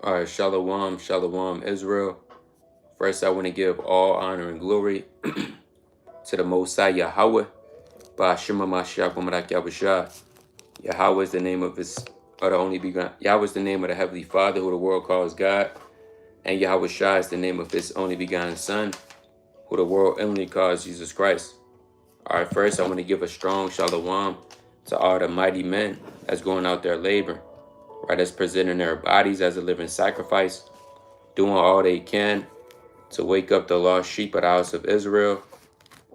All right, Shalom, Shalom, Israel. First, I want to give all honor and glory to the Most High Yahweh. Ba'ashima Mashiach Umarak Yahushua. Yahweh is the name of the only begotten. Yahweh is the name of the Heavenly Father, who the world calls God. And Yahushua is the name of his only begotten Son, who the world only calls Jesus Christ. All right, first, I want to give a strong Shalom to all the mighty men that's going out there laboring, right? That's presenting their bodies as a living sacrifice, doing all they can to wake up the lost sheep of the house of Israel,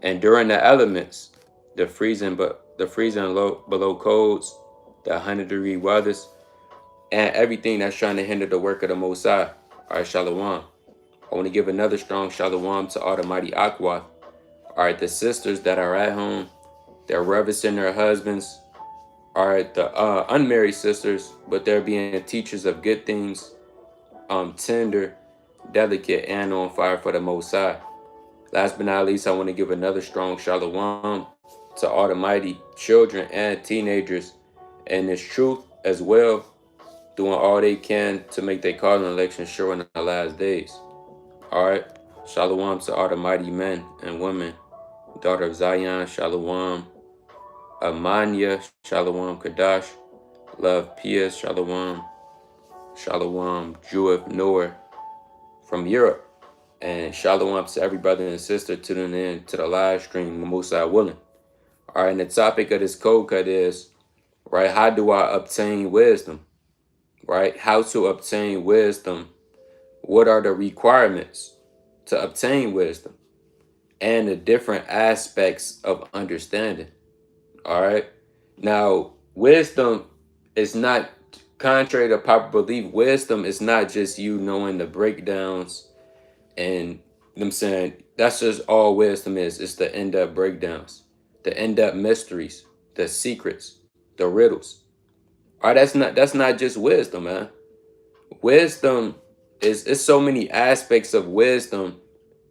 enduring the elements, the freezing low below codes, the 100-degree weathers, and everything that's trying to hinder the work of the Most High. All right, Shalom. I want to give another strong Shalom to all the mighty Aqua. All right, the sisters that are at home, they're reverencing their husbands. All right, the unmarried sisters, but they're being teachers of good things, tender, delicate, and on fire for the Most High. Last but not least, I want to give another strong Shalom to all the mighty children and teenagers in this truth as well, doing all they can to make their calling election sure in the last days. All right, Shalom to all the mighty men and women, daughter of Zion, Shalom, Amanya, Shalom, Kadash, Love, Pia, Shalom, Shalom, Jeweth, Noor from Europe. And shalom to every brother and sister tuning in to the live stream, Musa willing. All right, and the topic of this code cut is, right, how do I obtain wisdom? Right, how to obtain wisdom? What are the requirements to obtain wisdom? And the different aspects of understanding. All right, now wisdom is not, contrary to popular belief, wisdom is not just you knowing the breakdowns and them saying that's just all wisdom is. It's the in-depth breakdowns, the in-depth mysteries, the secrets, the riddles. All right, that's not just wisdom, man. Wisdom is so many aspects of wisdom.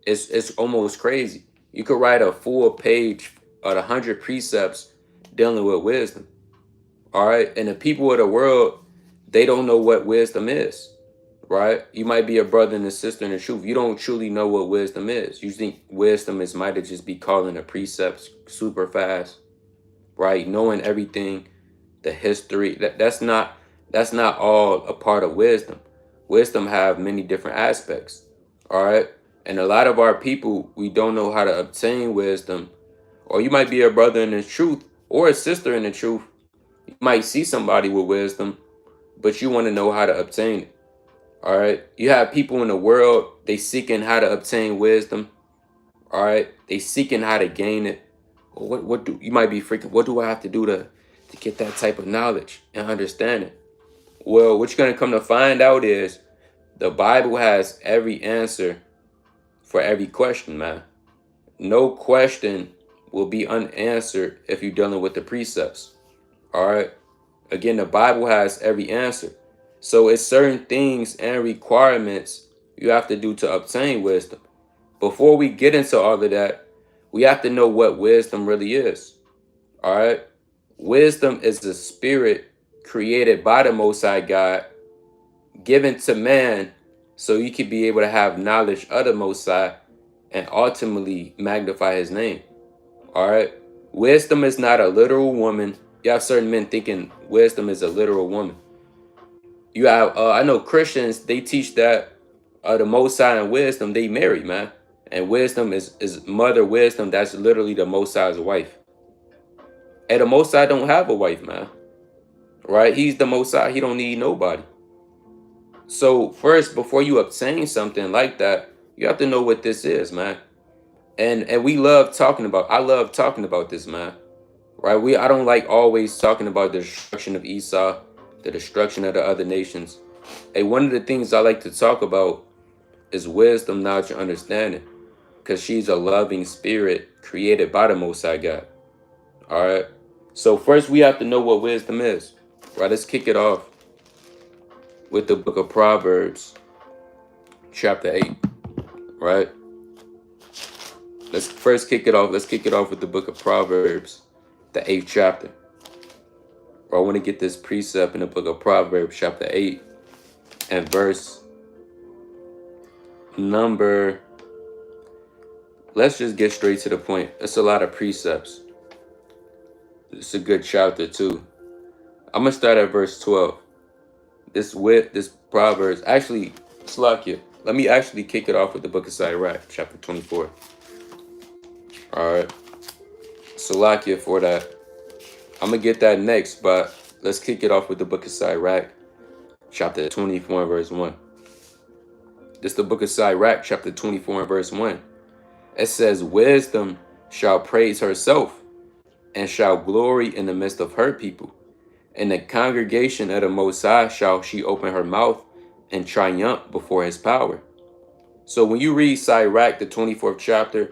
It's almost crazy. You could write a full page of 100 precepts dealing with wisdom. All right, and the people of the world, they don't know what wisdom is. Right? You might be a brother and a sister in the truth. You don't truly know what wisdom is. You think wisdom is might just be calling the precepts super fast, right? Knowing everything, the history. That's not all a part of wisdom. Wisdom have many different aspects. All right. And a lot of our people, we don't know how to obtain wisdom. Or you might be a brother in the truth or a sister in the truth. You might see somebody with wisdom, but you want to know how to obtain it. All right. You have people in the world, they seeking how to obtain wisdom. All right. They seeking how to gain it. What do you might be freaking, what do I have to do to get that type of knowledge and understand it? Well, what you're going to come to find out is the Bible has every answer for every question, man. No question will be unanswered if you're dealing with the precepts. All right. Again, the Bible has every answer. So it's certain things and requirements you have to do to obtain wisdom. Before we get into all of that, we have to know what wisdom really is. All right. Wisdom is the spirit created by the Most High God, given to man so you can be able to have knowledge of the Most High and ultimately magnify his name. All right. Wisdom is not a literal woman. You have certain men thinking wisdom is a literal woman. You have, I know Christians, they teach that the Most High and wisdom, they marry, man. And wisdom is mother wisdom. That's literally the Most High's wife. And the Most High don't have a wife, man. Right? He's the Most High. He don't need nobody. So first, before you obtain something like that, you have to know what this is, man. And we love talking about, I love talking about this, man. Right? I don't like always talking about the destruction of Esau, the destruction of the other nations. Hey, one of the things I like to talk about is wisdom, knowledge, and understanding, because she's a loving spirit created by the Most High God. All right. So first we have to know what wisdom is. Right. Let's kick it off with the book of Proverbs, chapter 8. Right. Let's first kick it off. Let's kick it off with the book of Proverbs, the 8th chapter. I want to get this precept in the book of Proverbs, chapter 8. and verse number, let's just get straight to the point. It's a lot of precepts. It's a good chapter too. I'm gonna start at verse 12. This Proverbs, actually, Slakia, let me actually kick it off with the book of Sirach, chapter 24. All right, Salakia for that. I'm gonna get that next, but let's kick it off with the book of Sirach, chapter 24 and verse 1. This is the book of Sirach, chapter 24 and verse 1. It says, wisdom shall praise herself, and shall glory in the midst of her people. In the congregation of the Most High shall she open her mouth and triumph before his power. So when you read Sirach, the 24th chapter,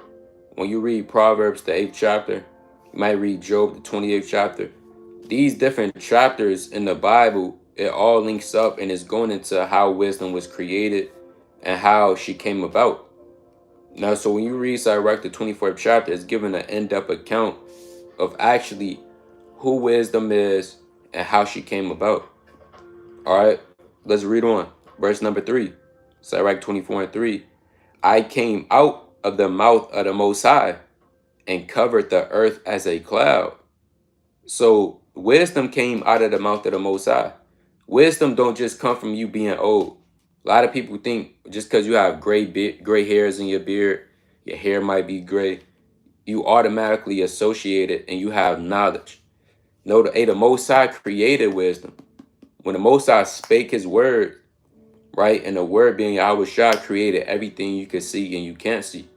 when you read Proverbs, the 8th chapter, you might read Job, the 28th chapter. These different chapters in the Bible, it all links up and is going into how wisdom was created and how she came about. Now, so when you read Sirach, the 24th chapter, it's given an in-depth account of actually who wisdom is and how she came about. All right, let's read on. Verse number 3, Sirach 24 and 3. I came out of the mouth of the Most High and covered the earth as a cloud. So wisdom came out of the mouth of the Most High. Wisdom don't just come from you being old. A lot of people think just because you have gray hairs in your beard, your hair might be gray, you automatically associate it and you have knowledge. No, the Most High created wisdom. When the Most High spake his word, right, and the word being Yahushua created everything you can see and you can't see.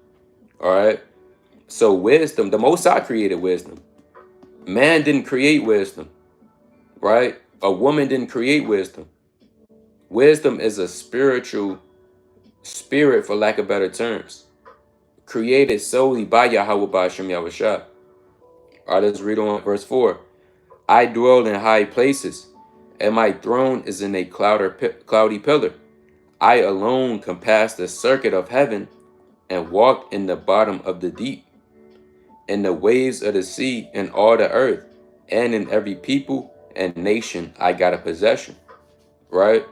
All right. So wisdom, the Most High created wisdom. Man didn't create wisdom, right? A woman didn't create wisdom. Wisdom is a spiritual spirit, for lack of better terms, created solely by Yahweh Ba'ashem Yahushua. All right, let's read on verse 4. I dwell in high places, and my throne is in a cloudy pillar. I alone compass the circuit of heaven and walk in the bottom of the deep, in the waves of the sea and all the earth, and in every people and nation I got a possession. Right?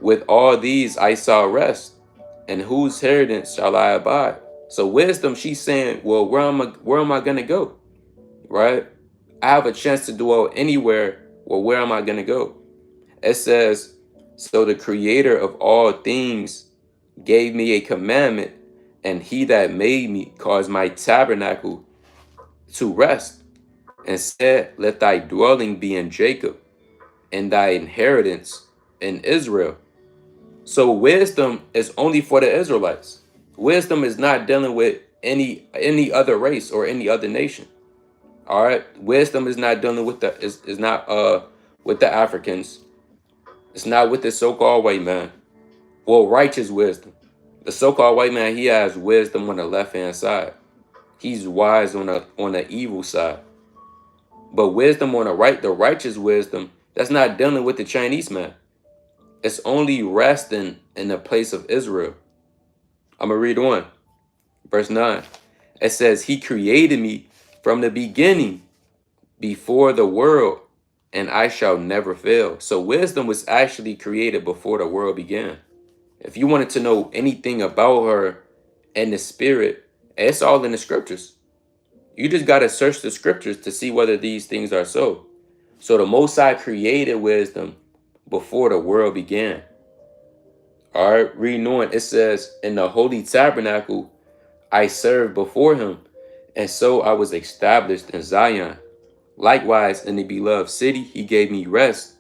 With all these I saw rest, and whose inheritance shall I abide? So wisdom, she's saying, well, where am I gonna go? Right? I have a chance to dwell anywhere. Well, where am I gonna go? It says, so the creator of all things gave me a commandment, and he that made me caused my tabernacle to rest, and said, let thy dwelling be in Jacob, and thy inheritance in Israel. So wisdom is only for the Israelites. Wisdom is not dealing with any other race or any other nation. All right, wisdom is not dealing with is not with the Africans. It's not with the so-called white man. Well, righteous wisdom. The so-called white man, he has wisdom on the left-hand side. He's wise on the evil side. But wisdom on the righteous wisdom, that's not dealing with the Chinese man. It's only resting in the place of Israel. I'm going to read on. Verse 9. It says, he created me from the beginning, before the world, and I shall never fail. So wisdom was actually created before the world began. If you wanted to know anything about her and the spirit, it's all in the scriptures. You just got to search the scriptures to see whether these things are so. So the Most High created wisdom before the world began. All right, reading on, it says, in the holy tabernacle I served before him, and so I was established in Zion. Likewise, in the beloved city he gave me rest,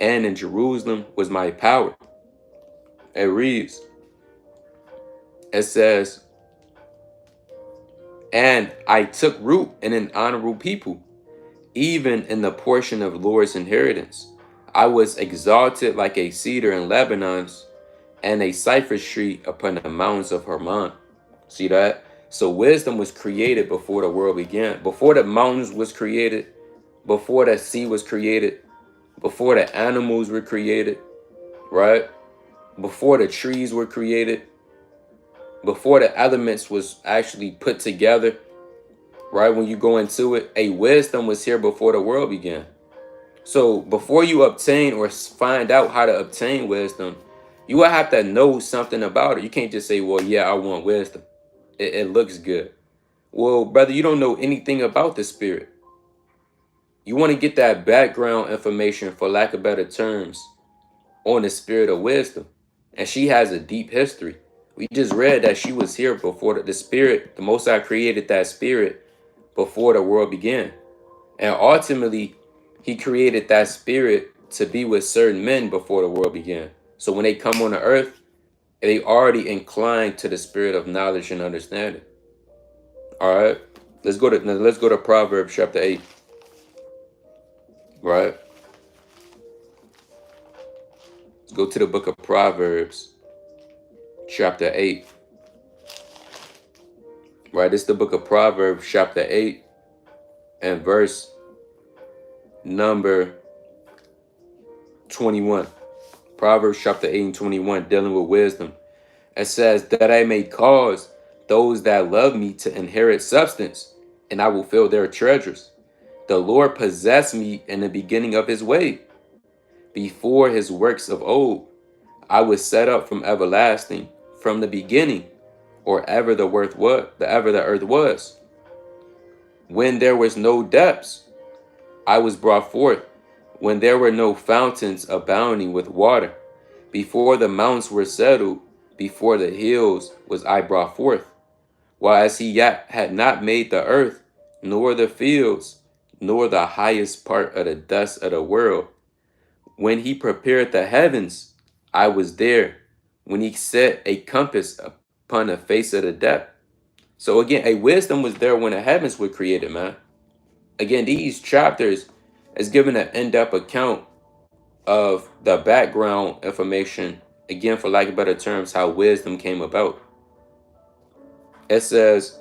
and in Jerusalem was my power. It reads, it says, and I took root in an honorable people, even in the portion of Lord's inheritance. I was exalted like a cedar in Lebanon, and a cypress tree upon the mountains of Hermon. See that? So wisdom was created before the world began. Before the mountains was created, before the sea was created, before the animals were created, right? Before the trees were created, before the elements was actually put together, right? When you go into it, a wisdom was here before the world began. So before you obtain or find out how to obtain wisdom, You will have to know something about it. You can't just say, well, yeah, I want wisdom. It looks good. Well, brother, you don't know anything about the spirit. You want to get that background information, for lack of better terms, on the spirit of wisdom. And she has a deep history. We just read that she was here before the spirit, the Most High created that spirit before the world began. And ultimately, he created that spirit to be with certain men before the world began. So when they come on the earth, they already inclined to the spirit of knowledge and understanding. All right. Let's go to Proverbs chapter 8. Right? Let's go to the book of Proverbs chapter 8. Right? It's the book of Proverbs chapter 8 and verse number 21. Proverbs chapter 8 and 21, dealing with wisdom. It says, that I may cause those that love me to inherit substance, and I will fill their treasures. The Lord possessed me in the beginning of his way, before his works of old. I was set up from everlasting, from the beginning, or ever the earth was. When there was no depths, I was brought forth. When there were no fountains abounding with water, before the mountains were settled, before the hills was I brought forth. While as he yet had not made the earth, nor the fields, nor the highest part of the dust of the world. When he prepared the heavens, I was there. When he set a compass upon the face of the depth. So again, a wisdom was there when the heavens were created, man. Again, these chapters is giving an in-depth account of the background information, again, for lack of better terms, how wisdom came about. It says,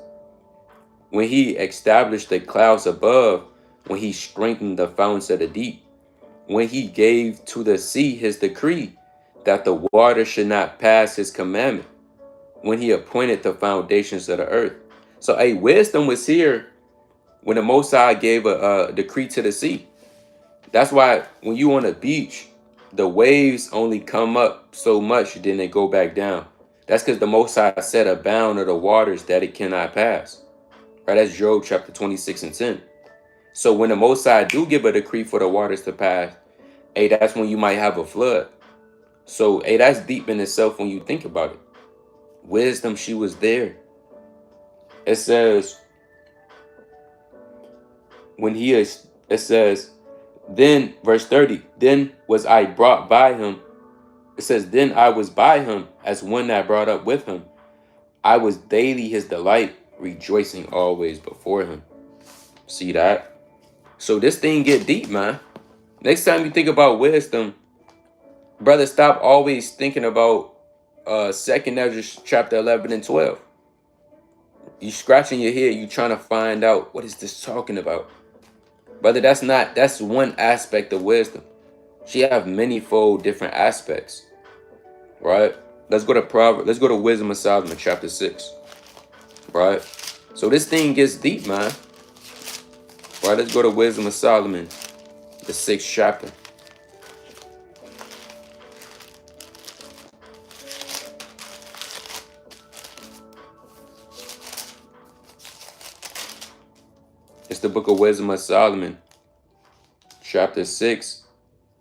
when he established the clouds above, when he strengthened the fountains of the deep, when he gave to the sea his decree, that the water should not pass his commandment, when he appointed the foundations of the earth. So a wisdom was here when the Most High gave a decree to the sea. That's why when you on a beach, the waves only come up so much, then they go back down. That's because the Most High set a bound of the waters that it cannot pass. Right? That's Job chapter 26 and 10. So when the Most High do give a decree for the waters to pass, hey, that's when you might have a flood. So, hey, that's deep in itself when you think about it. Wisdom, she was there. It says, it says, then, verse 30, then was I brought by him. It says, then I was by him as one that brought up with him. I was daily his delight, rejoicing always before him. See that? So this thing get deep, man. Next time you think about wisdom, brother, stop always thinking about 2nd Ezra chapter 11 and 12. You scratching your head, you trying to find out, what is this talking about? Brother, that's one aspect of wisdom. She have manyfold different aspects. Right? Let's go to Wisdom of Solomon chapter 6. Right? So this thing gets deep, man. Right? Let's go to Wisdom of Solomon, the 6th chapter. It's the book of Wisdom of Solomon, chapter 6,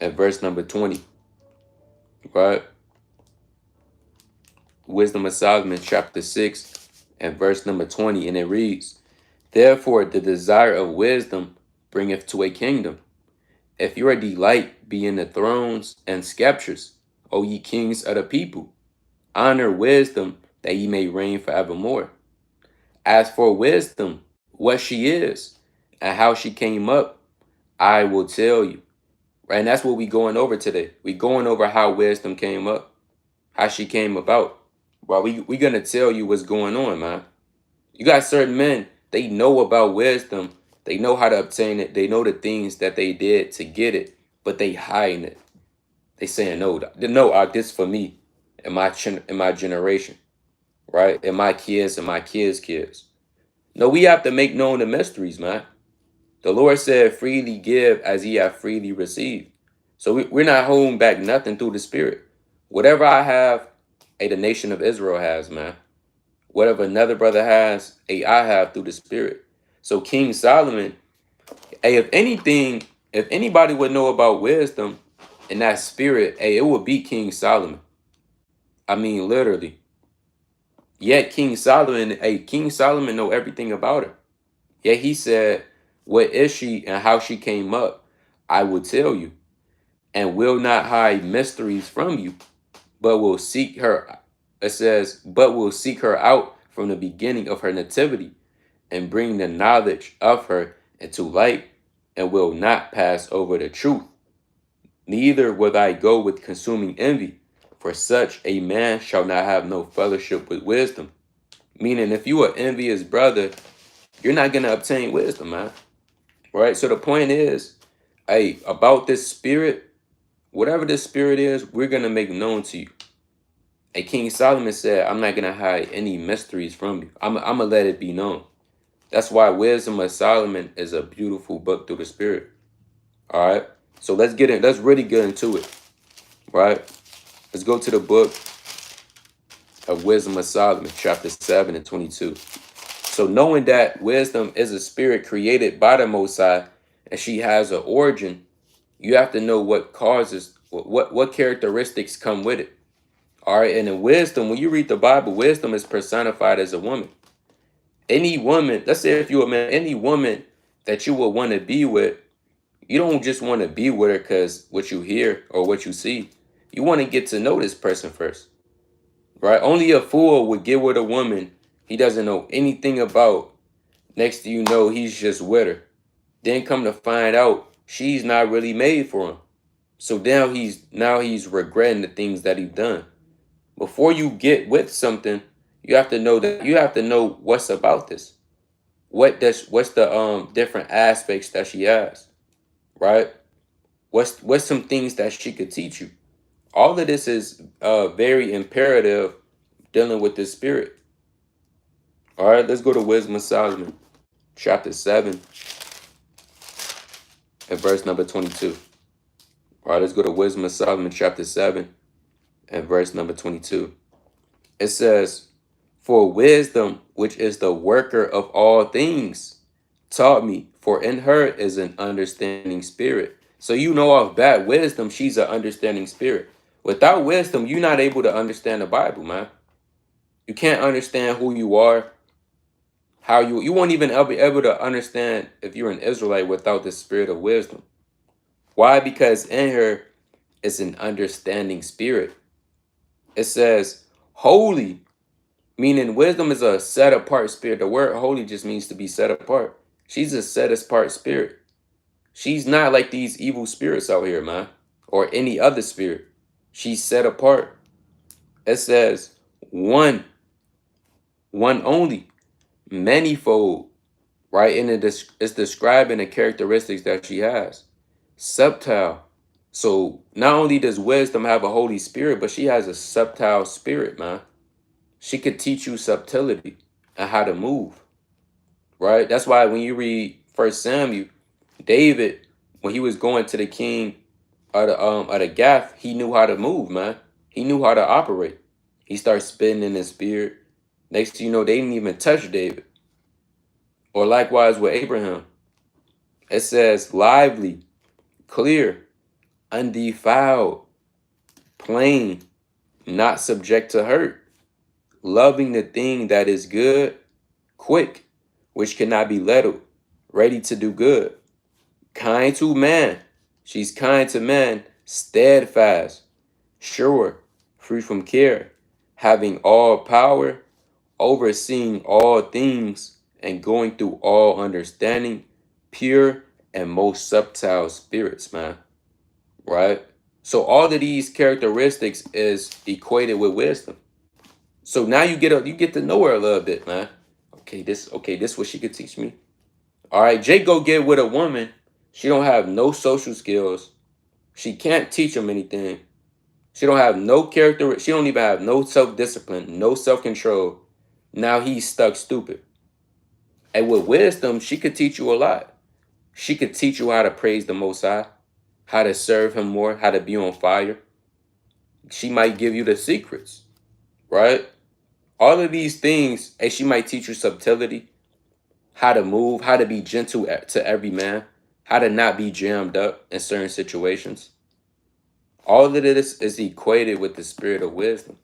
and verse number 20. Right? Wisdom of Solomon, chapter 6, and verse number 20. And it reads, therefore the desire of wisdom bringeth to a kingdom. If your delight be in the thrones and scepters, O ye kings of the people, honor wisdom, that ye may reign forevermore. As for wisdom, what she is, and how she came up, I will tell you. Right? And that's what we going over today. We going over how wisdom came up, how she came about. Well, we gonna tell you what's going on, man. You got certain men, they know about wisdom. They know how to obtain it. They know the things that they did to get it, but they hiding it. They saying, no, this for me and my generation, right? And my kids and my kids' kids. No, we have to make known the mysteries, man. The Lord said, freely give as ye have freely received. So we're not holding back nothing through the Spirit. Whatever I have, the nation of Israel has, man. Whatever another brother has, I have through the Spirit. So King Solomon, if anything, if anybody would know about wisdom and that spirit, it would be King Solomon. I mean, literally. Yet King Solomon know everything about her. Yet he said, what is she and how she came up? I will tell you, and will not hide mysteries from you, but will seek her. It says, but will seek her out from the beginning of her nativity and bring the knowledge of her into light, and will not pass over the truth. Neither will I go with consuming envy, for such a man shall not have no fellowship with wisdom. Meaning, if you are envious brother, you're not going to obtain wisdom, man. Right? So the point is, about this spirit, whatever this spirit is, we're going to make known to you. King Solomon said, I'm not going to hide any mysteries from you. I'm going to let it be known. That's why Wisdom of Solomon is a beautiful book through the Spirit. All right. So let's get in. Let's really get into it. Right. Let's go to the book of Wisdom of Solomon, chapter 7 and 22. So knowing that wisdom is a spirit created by the Most High and she has an origin, you have to know what causes, what characteristics come with it. All right. And in wisdom, when you read the Bible, wisdom is personified as a woman. Any woman, let's say if you're a man, any woman that you would want to be with, you don't just want to be with her because what you hear or what you see. You want to get to know this person first, right? Only a fool would get with a woman he doesn't know anything about. Next thing you know, he's just with her. Then come to find out she's not really made for him. So now he's regretting the things that he's done. Before you get with something, you have to know what's about this. What's the different aspects that she has, right? What's some things that she could teach you? All of this is very imperative dealing with this spirit. All right, let's go to Wisdom of Solomon, chapter 7, and verse number 22. All right, let's go to Wisdom of Solomon, chapter 7, and verse number 22. It says, for wisdom, which is the worker of all things, taught me, for in her is an understanding spirit. So you know off bat, wisdom, she's an understanding spirit. Without wisdom, you're not able to understand the Bible, man. You can't understand who you are, how you won't even be able to understand if you're an Israelite without the spirit of wisdom. Why? Because in her is an understanding spirit. It says, holy, meaning wisdom is a set apart spirit. The word holy just means to be set apart. She's a set apart spirit. She's not like these evil spirits out here, man, or any other spirit. She's set apart. It says one only, manyfold, right? And it's describing the characteristics that she has. Subtile. So not only does wisdom have a Holy Spirit, but she has a subtile spirit, man. She could teach you subtlety and how to move, right? That's why when you read 1 Samuel, David, when he was going to the king of the Gath, he knew how to move, man. He knew how to operate. He started spitting in his spirit. Next thing you know, they didn't even touch David. Or likewise with Abraham. It says lively, clear, undefiled, plain, not subject to hurt, loving the thing that is good, quick, which cannot be lettled, ready to do good, kind to man. She's kind to man, steadfast, sure, free from care, having all power, overseeing all things, and going through all understanding, pure and most subtle spirits, man. Right? So all of these characteristics is equated with wisdom. So now you get to know her a little bit, man. This what she could teach me. All right, Jake go get with a woman. She don't have no social skills. She can't teach him anything. She don't have no character. She don't even have no self-discipline, no self-control. Now he's stuck stupid. And with wisdom, she could teach you a lot. She could teach you how to praise the Most High, how to serve him more, how to be on fire. She might give you the secrets, right? All of these things, and she might teach you subtlety, how to move, how to be gentle to every man, how to not be jammed up in certain situations. All of this is equated with the spirit of wisdom,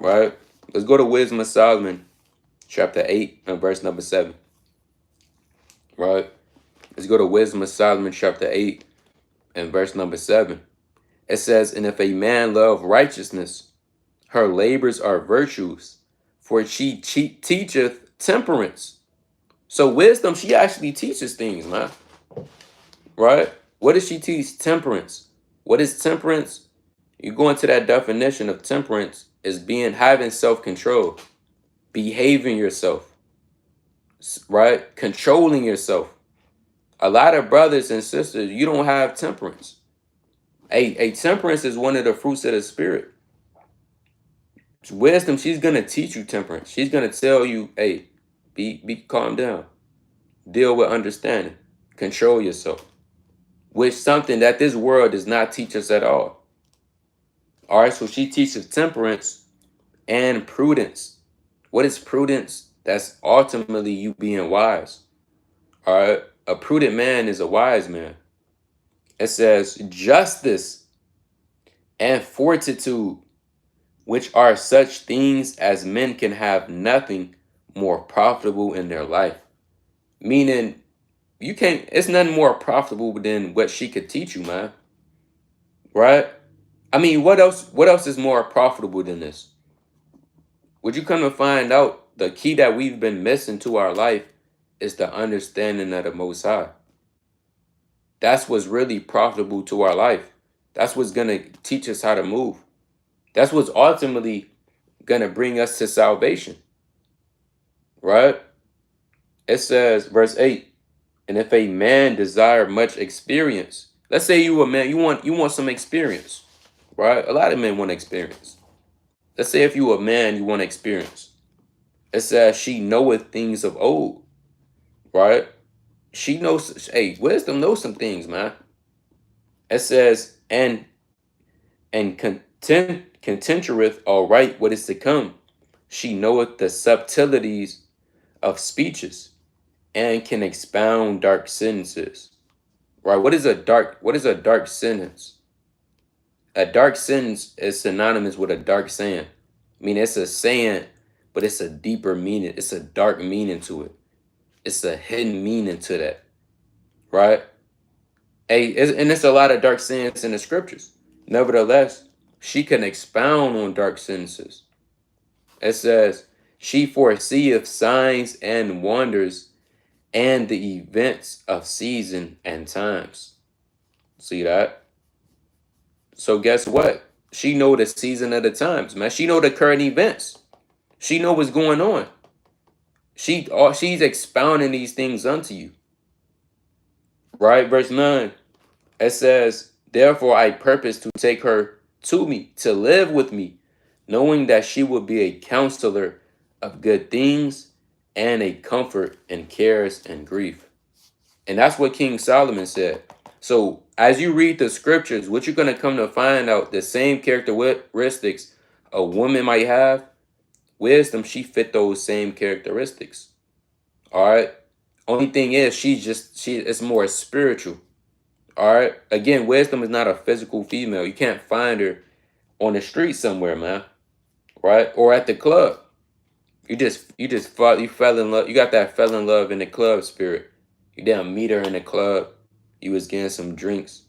right? Let's go to Wisdom of Solomon, chapter 8 and verse number 7, right? Let's go to Wisdom of Solomon, chapter 8 and verse number 7. It says, and if a man love righteousness, her labors are virtues, for she teacheth temperance. So wisdom, she actually teaches things, man. Right? What does she teach? Temperance. What is temperance? You go into that definition of temperance is having self-control, behaving yourself, right? Controlling yourself. A lot of brothers and sisters, you don't have temperance. A temperance is one of the fruits of the spirit. Wisdom, she's gonna teach you temperance. She's gonna tell you, hey, be calm down. Deal with understanding. Control yourself. Which something that this world does not teach us at all. All right, so she teaches temperance and prudence. What is prudence? That's ultimately you being wise. All right, a prudent man is a wise man. It says justice and fortitude, which are such things as men can have nothing more profitable in their life. Meaning, you can't, it's nothing more profitable than what she could teach you, man. Right? I mean, what else is more profitable than this? Would you come to find out the key that we've been missing to our life is the understanding of the Most High. That's what's really profitable to our life. That's what's gonna teach us how to move. That's what's ultimately gonna bring us to salvation. Right? It says, verse 8, and if a man desire much experience, let's say you a man, you want some experience, right? A lot of men want experience. Let's say if you a man, you want experience. It says she knoweth things of old, right? She knows, hey, wisdom knows some things, man. It says, and contentureth all right what is to come. She knoweth the subtleties of speeches and can expound dark sentences. Right? What is a dark sentence? A dark sentence is synonymous with a dark saying. I mean, it's a saying, but it's a deeper meaning. It's a dark meaning to it. It's a hidden meaning to that. Right? And it's a lot of dark sayings in the scriptures. Nevertheless, she can expound on dark sentences. It says, she foreseeth signs and wonders and the events of season and times. See that? So guess what? She know the season of the times, man. She know the current events. She know what's going on. She's expounding these things unto you. Right? Verse 9. It says, therefore I purpose to take her to me, to live with me, knowing that she will be a counselor of good things and a comfort in cares and grief. And that's what King Solomon said. So as you read the scriptures, what you're going to come to find out, the same characteristics a woman might have, wisdom, she fit those same characteristics. All right. Only thing is, it's more spiritual. All right. Again, wisdom is not a physical female. You can't find her on the street somewhere, man. Right? Or at the club. You fell in love. You got that fell in love in the club spirit. You didn't meet her in the club. You was getting some drinks.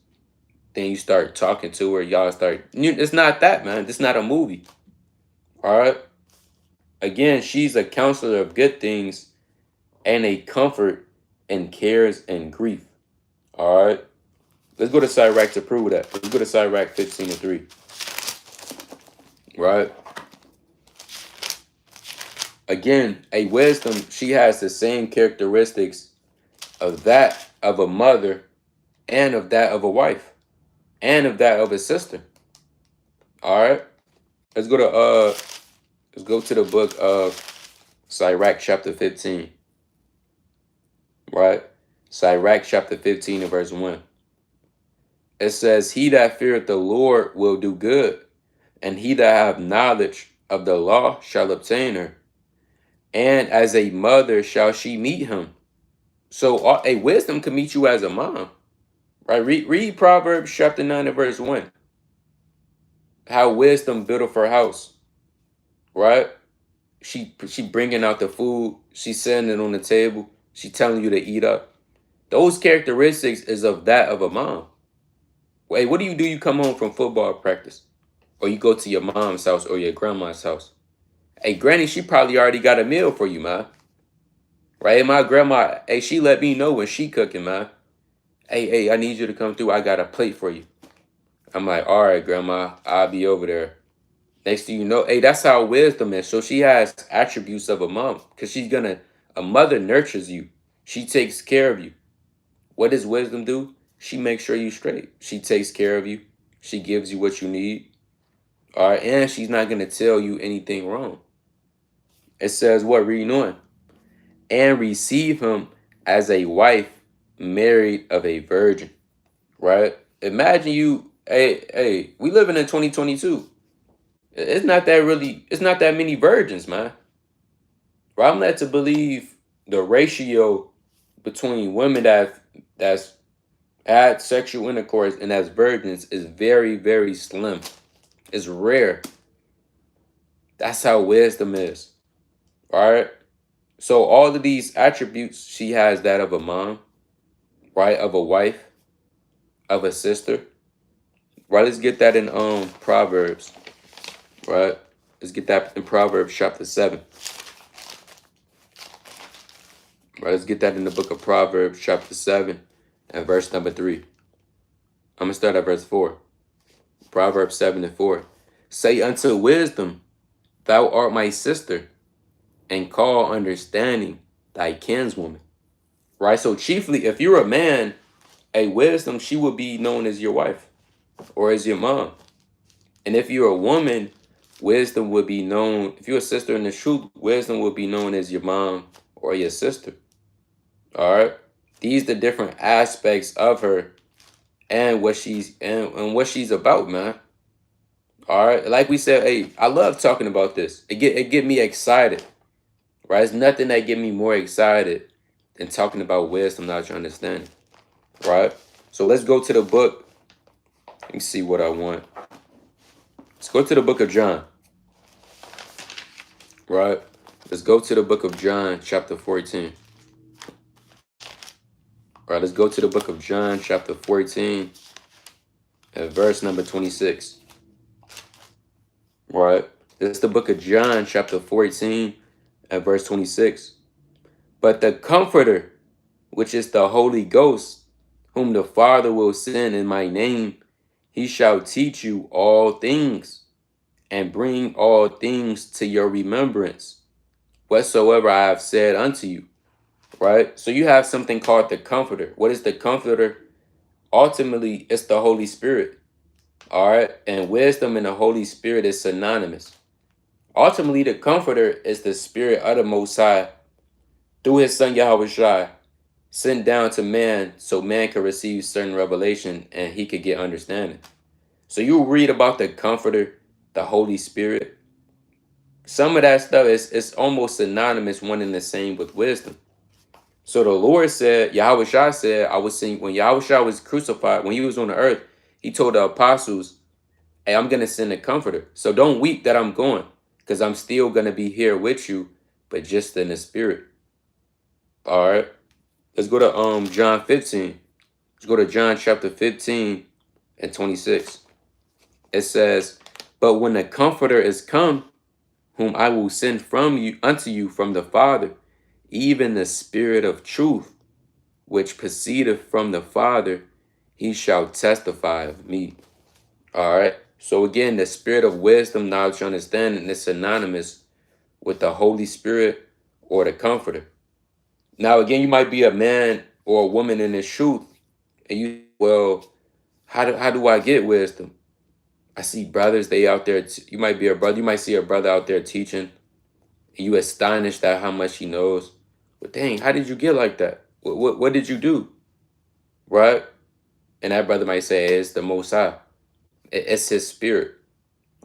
Then you start talking to her. It's not that, man. It's not a movie. All right. Again, she's a counselor of good things and a comfort in cares and grief. All right. Let's go to Sirach to prove that. Let's go to Sirach 15:3. Right? Again, a wisdom, she has the same characteristics of that of a mother and of that of a wife and of that of a sister. All right? Let's go to the book of Sirach chapter 15. Right? Sirach chapter 15 and verse 1. It says, he that feareth the Lord will do good, and he that have knowledge of the law shall obtain her. And as a mother shall she meet him. So a wisdom can meet you as a mom. Right? Read Proverbs chapter 9 and verse 1. How wisdom buildeth her house. Right? She bringing out the food. She setting it on the table. She telling you to eat up. Those characteristics is of that of a mom. Wait, what do? You come home from football practice, or you go to your mom's house or your grandma's house. Hey, granny, she probably already got a meal for you, man. Right? My grandma, hey, she let me know when she cooking, man. Hey, I need you to come through. I got a plate for you. I'm like, all right, grandma, I'll be over there. Next thing you know, hey, that's how wisdom is. So she has attributes of a mom, because a mother nurtures you. She takes care of you. What does wisdom do? She makes sure you straight. She takes care of you. She gives you what you need. All right, and she's not gonna tell you anything wrong. It says what? Reading on. And receive him as a wife married of a virgin. Right? Imagine you, hey, we living in 2022. It's not that many virgins, man. Right? I'm led to believe the ratio between women that's had sexual intercourse and as virgins is very, very slim. It's rare. That's how wisdom is. All right. So all of these attributes, she has that of a mom, right? Of a wife, of a sister. Right. Let's get that in Proverbs. Right. Let's get that in Proverbs chapter 7. Right. Let's get that in the book of Proverbs chapter 7 and verse number 3. I'm gonna start at verse 4. Proverbs 7 and 4. Say unto wisdom, thou art my sister, and call understanding thy kinswoman. Right? So chiefly, if you're a man, a wisdom, she will be known as your wife or as your mom. And if you're a woman, wisdom would be known, if you're a sister in the truth, wisdom would be known as your mom or your sister. All right? These the different aspects of her and what she's and what she's about, man. All right? Like we said, hey, I love talking about this. It get me excited. Right? There's nothing that get me more excited than talking about wisdom, not your understanding. Right? So let's go to the book. Let me see what I want. Let's go to the book of John. Right? Let's go to the book of John, chapter 14. All right, let's go to the book of John, chapter 14, and verse number 26. All right? This is the book of John, chapter 14, and verse 26. But the Comforter, which is the Holy Ghost, whom the Father will send in my name, he shall teach you all things, and bring all things to your remembrance, whatsoever I have said unto you. Right? So you have something called the Comforter. What is the Comforter? Ultimately, it's the Holy Spirit. All right? And wisdom and the Holy Spirit is synonymous. Ultimately, the Comforter is the Spirit of the Most High through his Son Yahweh Shai, sent down to man so man could receive certain revelation and he could get understanding. So you read about the Comforter, the Holy Spirit. Some of that stuff is almost synonymous, one and the same with wisdom. So the Lord said, Yahweh Shai said, I was seeing when Yahweh Shai was crucified, when he was on the earth, he told the apostles, hey, I'm going to send a comforter. So don't weep that I'm going, because I'm still going to be here with you, but just in the spirit. All right. Let's go to John 15. Let's go to John chapter 15 and 26. It says, but when the comforter is come, whom I will send from you unto you from the Father, even the Spirit of truth, which proceedeth from the Father, he shall testify of me. All right. So again, the spirit of wisdom, knowledge, understanding is synonymous with the Holy Spirit or the Comforter. Now, again, you might be a man or a woman in this truth, and you, well, how do I get wisdom? I see brothers, they out there. You might be a brother. You might see a brother out there teaching, and you astonished at how much he knows. But dang, how did you get like that? What did you do? Right? And that brother might say it's the Most High. It's his spirit.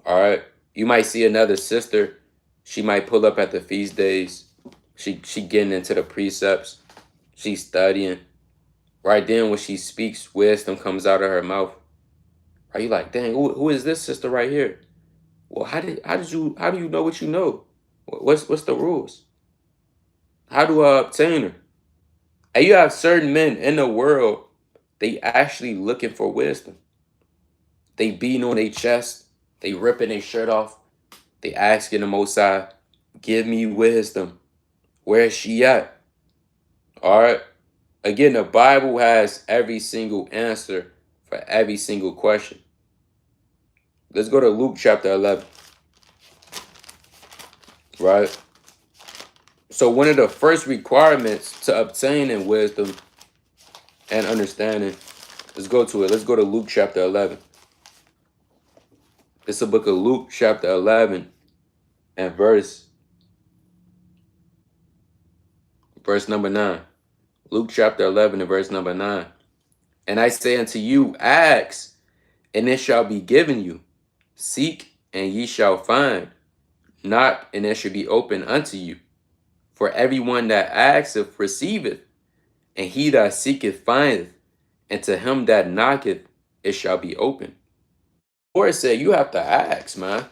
All right. You might see another sister. She might pull up at the feast days. She getting into the precepts. She's studying. Right then when she speaks, wisdom comes out of her mouth. Are you like, dang, who is this sister right here? Well, how do you know what you know? What's the rules? How do I obtain her? And you have certain men in the world, they actually looking for wisdom. They beating on their chest, they ripping their shirt off, they asking the Most High, give me wisdom. Where is she at? All right. Again, the Bible has every single answer for every single question. Let's go to Luke chapter 11. Right. So one of the first requirements to obtaining wisdom and understanding, let's go to it. Let's go to Luke chapter 11. It's the book of Luke chapter 11 and verse number 9. Luke chapter 11 and verse number 9. And I say unto you, ask, and it shall be given you. Seek, and ye shall find. Knock, and it shall be opened unto you. For everyone that asketh receiveth, and he that seeketh findeth, and to him that knocketh it shall be opened. The Lord said you have to ask, man.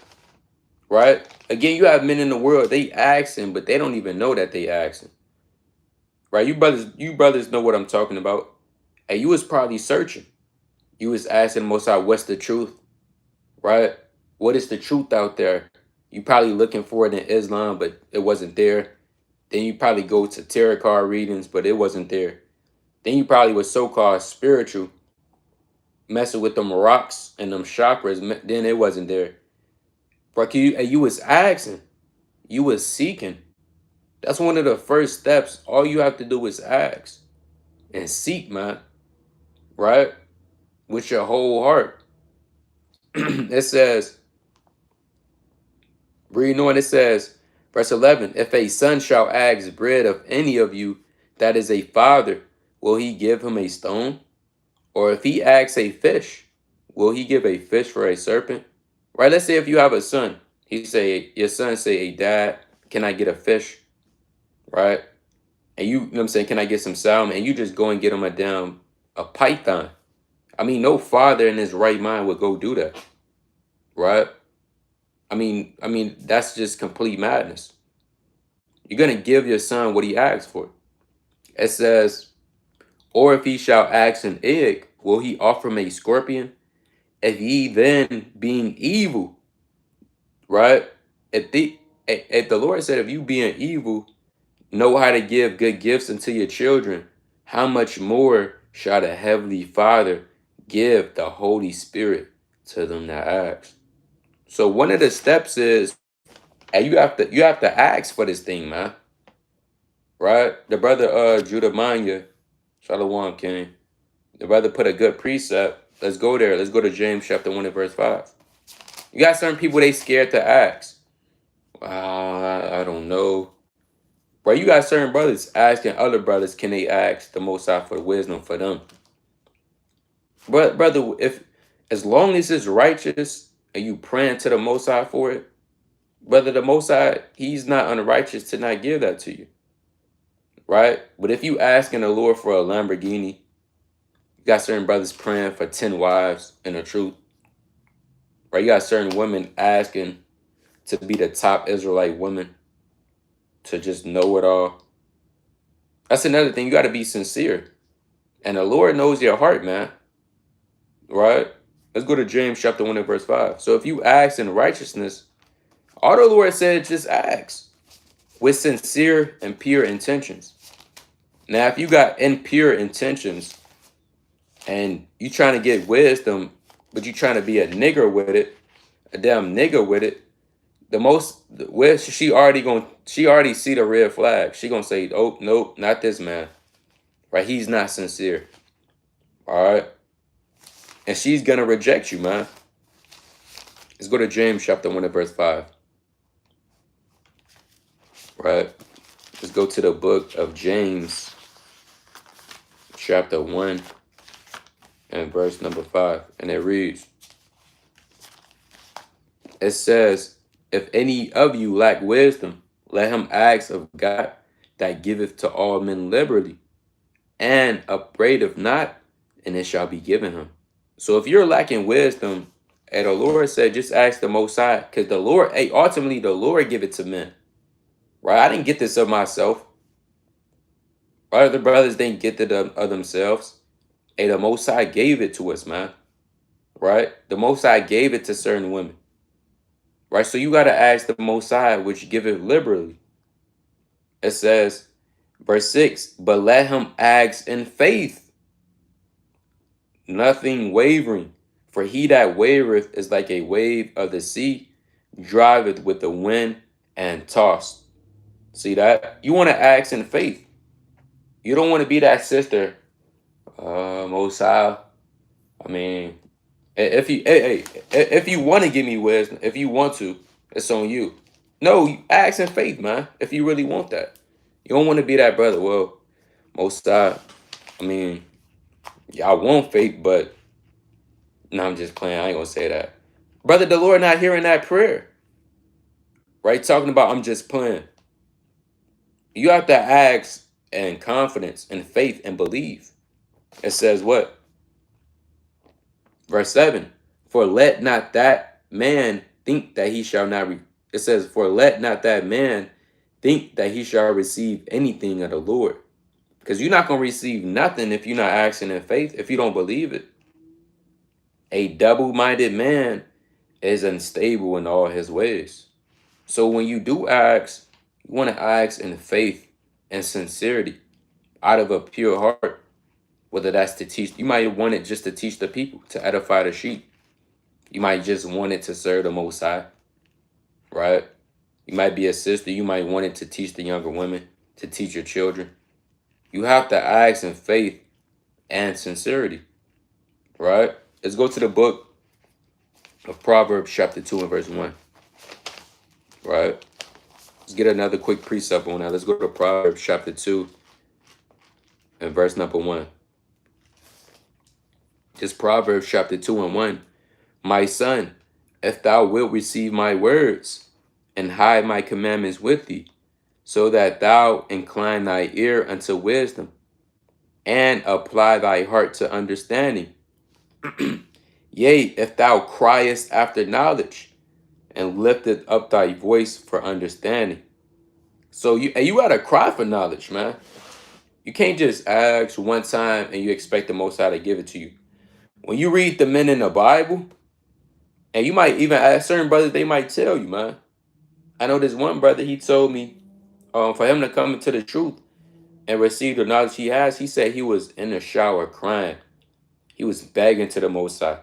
Right? Again, you have men in the world, they asking, but they don't even know that they asking. Right? You brothers know what I'm talking about. And you was probably searching. You was asking Most High, what's the truth? Right? What is the truth out there? You probably looking for it in Islam, but it wasn't there. Then you probably go to tarot card readings, but it wasn't there. Then you probably was so-called spiritual, messing with them rocks and them chakras, then it wasn't there. But you was asking, you was seeking. That's one of the first steps. All you have to do is ask and seek, man. Right? With your whole heart. It says, reading on, it says, verse 11, if a son shall ask bread of any of you that is a father, will he give him a stone? Or if he asks a fish, will he give a fish for a serpent? Right? Let's say if you have a son, your son say, hey, dad, can I get a fish? Right? And you know what I'm saying, can I get some salmon? And you just go and get him a python. I mean, no father in his right mind would go do that. Right? I mean, that's just complete madness. You're gonna give your son what he asks for. It says, or if he shall ask an egg, will he offer him a scorpion? If ye then, being evil, right? If the Lord said, if you being evil, know how to give good gifts unto your children, how much more shall the Heavenly Father give the Holy Spirit to them that ask? So one of the steps is, and you have to ask for this thing, man. Right? The brother Judah Manya, Shalom King, the brother put a good precept. Let's go there. Let's go to James chapter 1 and verse 5. You got certain people, they scared to ask. I don't know. Bro, you got certain brothers asking other brothers, can they ask the Most High for wisdom for them? But brother, if as long as it's righteous and you praying to the Most High for it, brother, the Most High, he's not unrighteous to not give that to you. Right? But if you asking the Lord for a Lamborghini, you got certain brothers praying for 10 wives in the truth. Right? You got certain women asking to be the top Israelite woman, to just know it all. That's another thing. You got to be sincere. And the Lord knows your heart, man. Right? Let's go to James chapter 1 and verse 5. So if you ask in righteousness, all the Lord said, just ask with sincere and pure intentions. Now, if you got impure intentions and you trying to get wisdom, but you trying to be a nigger with it, a damn nigger with it, she already see the red flag. She gonna say, oh, nope, not this man. Right? He's not sincere. All right? And she's gonna reject you, man. Let's go to James chapter 1 and verse 5. Right? Let's go to the book of James chapter 1 and verse number 5. And it reads, it says, if any of you lack wisdom, let him ask of God that giveth to all men liberally, and upbraideth not, and it shall be given him. So if you're lacking wisdom, and the Lord said, just ask the Most High, because the Lord, ultimately the Lord give it to men, right? I didn't get this of myself. Other brothers didn't get it of themselves. The Most High gave it to us, man, right? The Most High gave it to certain women, right? So you got to ask the Most High, which giveth liberally. It says, verse 6, but let him ask in faith, nothing wavering. For he that wavereth is like a wave of the sea, driveth with the wind and tossed. See that? You want to ask in faith. You don't want to be that sister, Most High. I mean, if you want to give me wisdom, if you want to, it's on you. No, you ask in faith, man. If you really want that, you don't want to be that brother. Well, Most High. I mean, yeah, I want faith, but no, I'm just playing. I ain't gonna say that, brother. The Lord not hearing that prayer, right? Talking about I'm just playing. You have to ask in confidence and faith and believe. It says what? Verse 7. For let not that man think that he shall not it says, for let not that man think that he shall receive anything of the Lord. Because you're not going to receive nothing if you're not asking in faith, if you don't believe it. A double-minded man is unstable in all his ways. So when you do ask, you want to ask in faith and sincerity, out of a pure heart. Whether that's to teach, you might want it just to teach the people, to edify the sheep. You might just want it to serve the Most High, right? You might be a sister. You might want it to teach the younger women, to teach your children. You have to ask in faith and sincerity, right? Let's go to the book of Proverbs chapter 2 and verse 1, right? Let's get another quick precept on that. Let's go to Proverbs chapter 2 and verse number 1. This Proverbs chapter 2 and 1. My son, if thou wilt receive my words and hide my commandments with thee, so that thou incline thy ear unto wisdom and apply thy heart to understanding. Yea, if thou criest after knowledge and lifteth up thy voice for understanding. So you gotta cry for knowledge, man. You can't just ask one time and you expect the Most High to give it to you. When you read the men in the Bible, and you might even ask certain brothers, they might tell you, man. I know this one brother, he told me for him to come into the truth and receive the knowledge he has, he said he was in the shower crying. He was begging to the Most High.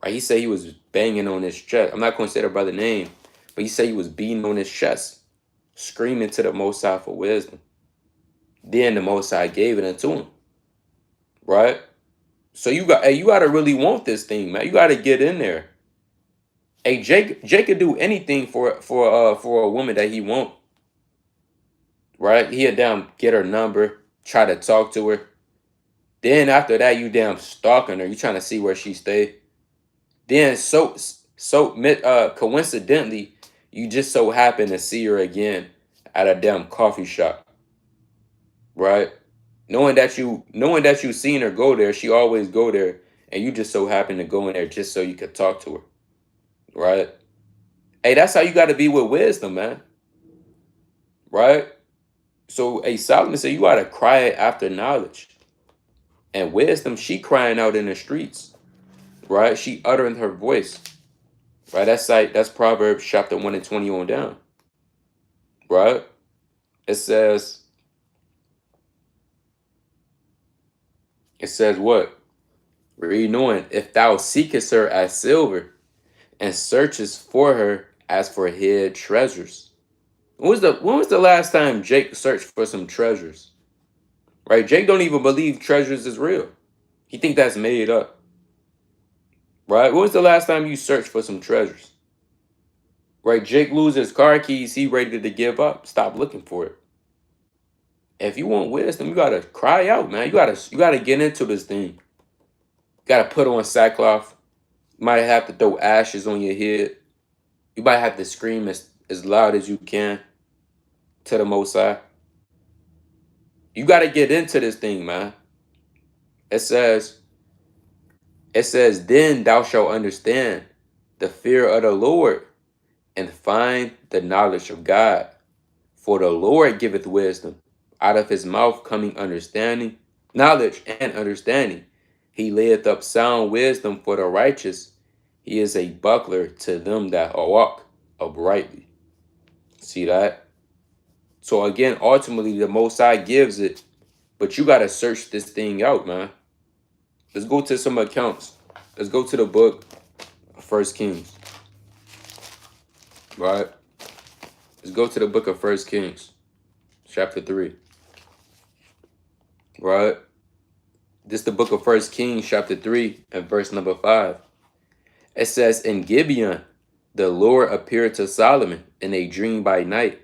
Right? He said he was banging on his chest. I'm not going to say the brother's name, but he said he was beating on his chest, screaming to the Most High for wisdom. Then the Most High gave it unto him. Right? So you got to really want this thing, man. You got to get in there. Hey, Jake could do anything for a woman that he want. Right? He'll damn get her number, try to talk to her. Then after that, you damn stalking her. You trying to see where she stay. Then coincidentally, you just so happen to see her again at a damn coffee shop. Right? Knowing that you seen her go there, she always go there, and you just so happen to go in there just so you could talk to her. Right? Hey, that's how you got to be with wisdom, man. Right? So, Solomon said you got to cry after knowledge. And wisdom, she crying out in the streets. Right? She uttering her voice. Right? That's Proverbs chapter 1 and 20 on down. Right? It says what? Read knowing, if thou seekest her as silver and searchest for her as for hid treasures. When was the last time Jake searched for some treasures? Right? Jake don't even believe treasures is real. He think that's made up. Right? When was the last time you searched for some treasures? Right? Jake loses his car keys. He ready to give up. Stop looking for it. If you want wisdom, you gotta cry out, man. You gotta get into this thing. Gotta put on sackcloth. You might have to throw ashes on your head. You might have to scream as loud as you can to the Most High. You gotta get into this thing, man. It says, then thou shalt understand the fear of the Lord and find the knowledge of God. For the Lord giveth wisdom. Out of his mouth coming understanding, knowledge and understanding. He layeth up sound wisdom for the righteous. He is a buckler to them that walk uprightly. See that? So again, ultimately, the Most High gives it, but you got to search this thing out, man. Let's go to some accounts. Let's go to the book of First Kings, right? Let's go to the book of First Kings, chapter 3, right? This is the book of First Kings, chapter 3, and verse number 5. It says, in Gibeon, the Lord appeared to Solomon in a dream by night.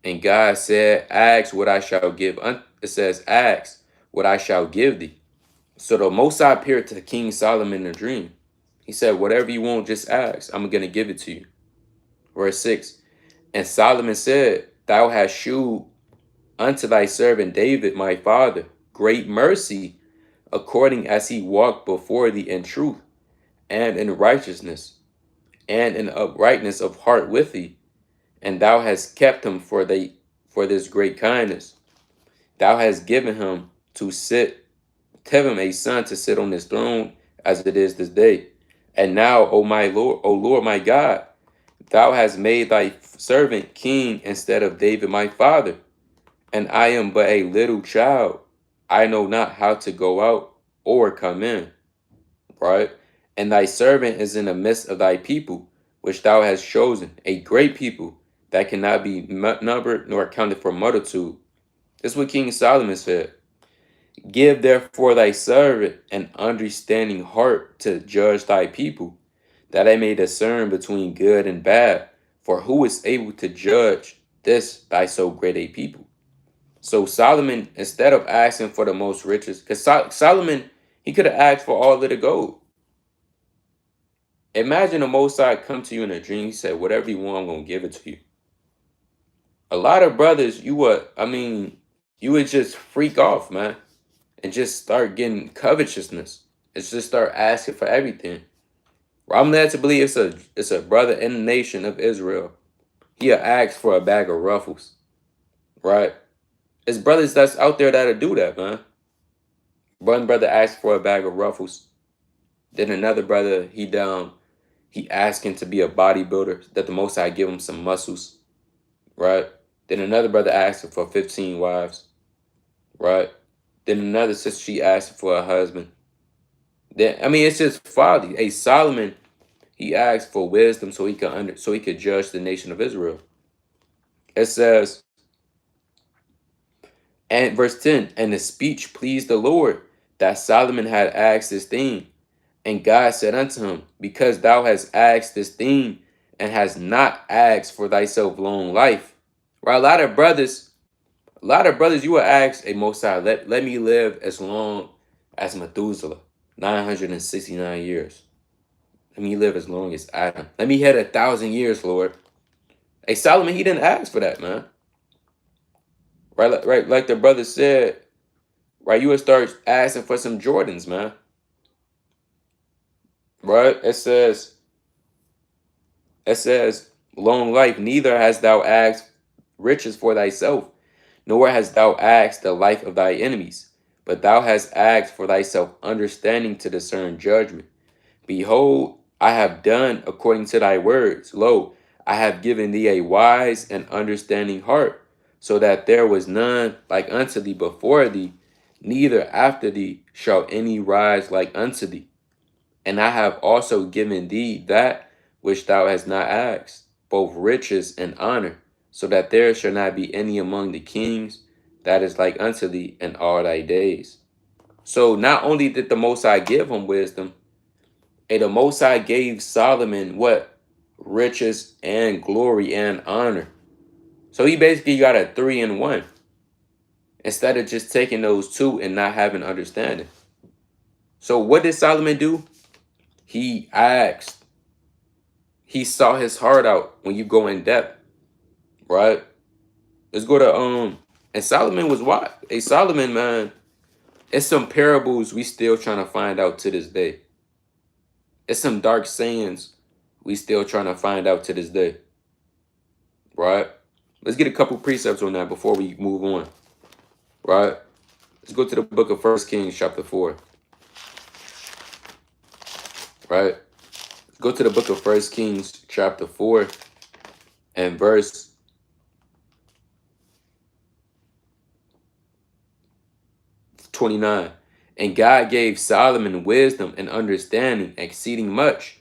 And God said, ask what I shall give. It says, ask what I shall give thee. So the Most High appeared to King Solomon in a dream. He said, whatever you want, just ask. I'm going to give it to you. Verse 6. And Solomon said, thou hast shewed unto thy servant David, my father, great mercy, according as he walked before thee in truth, and in righteousness, and in uprightness of heart with thee. And thou hast kept him for this great kindness. Thou hast given him a son to sit on his throne, as it is this day. And now, O my Lord, O Lord my God, thou hast made thy servant king instead of David my father. And I am but a little child. I know not how to go out or come in. Right? And thy servant is in the midst of thy people, which thou hast chosen, a great people that cannot be numbered nor accounted for multitude. This is what King Solomon said. Give therefore thy servant an understanding heart to judge thy people, that I may discern between good and bad. For who is able to judge this thy so great a people? So Solomon, instead of asking for the most riches, because Solomon, he could have asked for all of the gold. Imagine the Most High come to you in a dream. He said, whatever you want, I'm going to give it to you. A lot of brothers, you would just freak off, man, and just start getting covetousness. It's just start asking for everything. I'm led to believe it's a brother in the nation of Israel. He'll ask for a bag of ruffles, right? It's brothers that's out there that'll do that, man. One brother asked for a bag of ruffles. Then another brother, he asking to be a bodybuilder, that the Most High give him some muscles, right? Then another brother asked for 15 wives, right? Then another sister, she asked for a husband. Then it's just folly. Hey, Solomon, he asked for wisdom so he could judge the nation of Israel. It says, and verse 10, and the speech pleased the Lord, that Solomon had asked this thing. And God said unto him, because thou hast asked this thing, and hast not asked for thyself long life. Right? A lot of brothers, you will ask, hey, Most High, let me live as long as Methuselah, 969 years. Let me live as long as Adam. Let me hit 1,000 years, Lord. Hey, Solomon, he didn't ask for that, man. Right, like the brother said, right, you would start asking for some Jordans, man. Right? It says, long life, neither hast thou asked riches for thyself, nor hast thou asked the life of thy enemies, but thou hast asked for thyself understanding to discern judgment. Behold, I have done according to thy words. Lo, I have given thee a wise and understanding heart, so that there was none like unto thee before thee, neither after thee shall any rise like unto thee. And I have also given thee that which thou hast not asked, both riches and honor, so that there shall not be any among the kings that is like unto thee in all thy days. So not only did the Most High give him wisdom, and the Most High gave Solomon what? Riches and glory and honor. So he basically got a 3-in-1, instead of just taking those two and not having understanding. So what did Solomon do? He asked. He saw his heart out when you go in depth, right? Let's go to and Solomon was what? Hey, Solomon, man, it's some parables we still trying to find out to this day. It's some dark sayings we still trying to find out to this day, right? Let's get a couple precepts on that before we move on, right? Let's go to the book of First Kings, chapter 4, right? Let's go to the book of First Kings, chapter 4, and verse 29. And God gave Solomon wisdom and understanding exceeding much,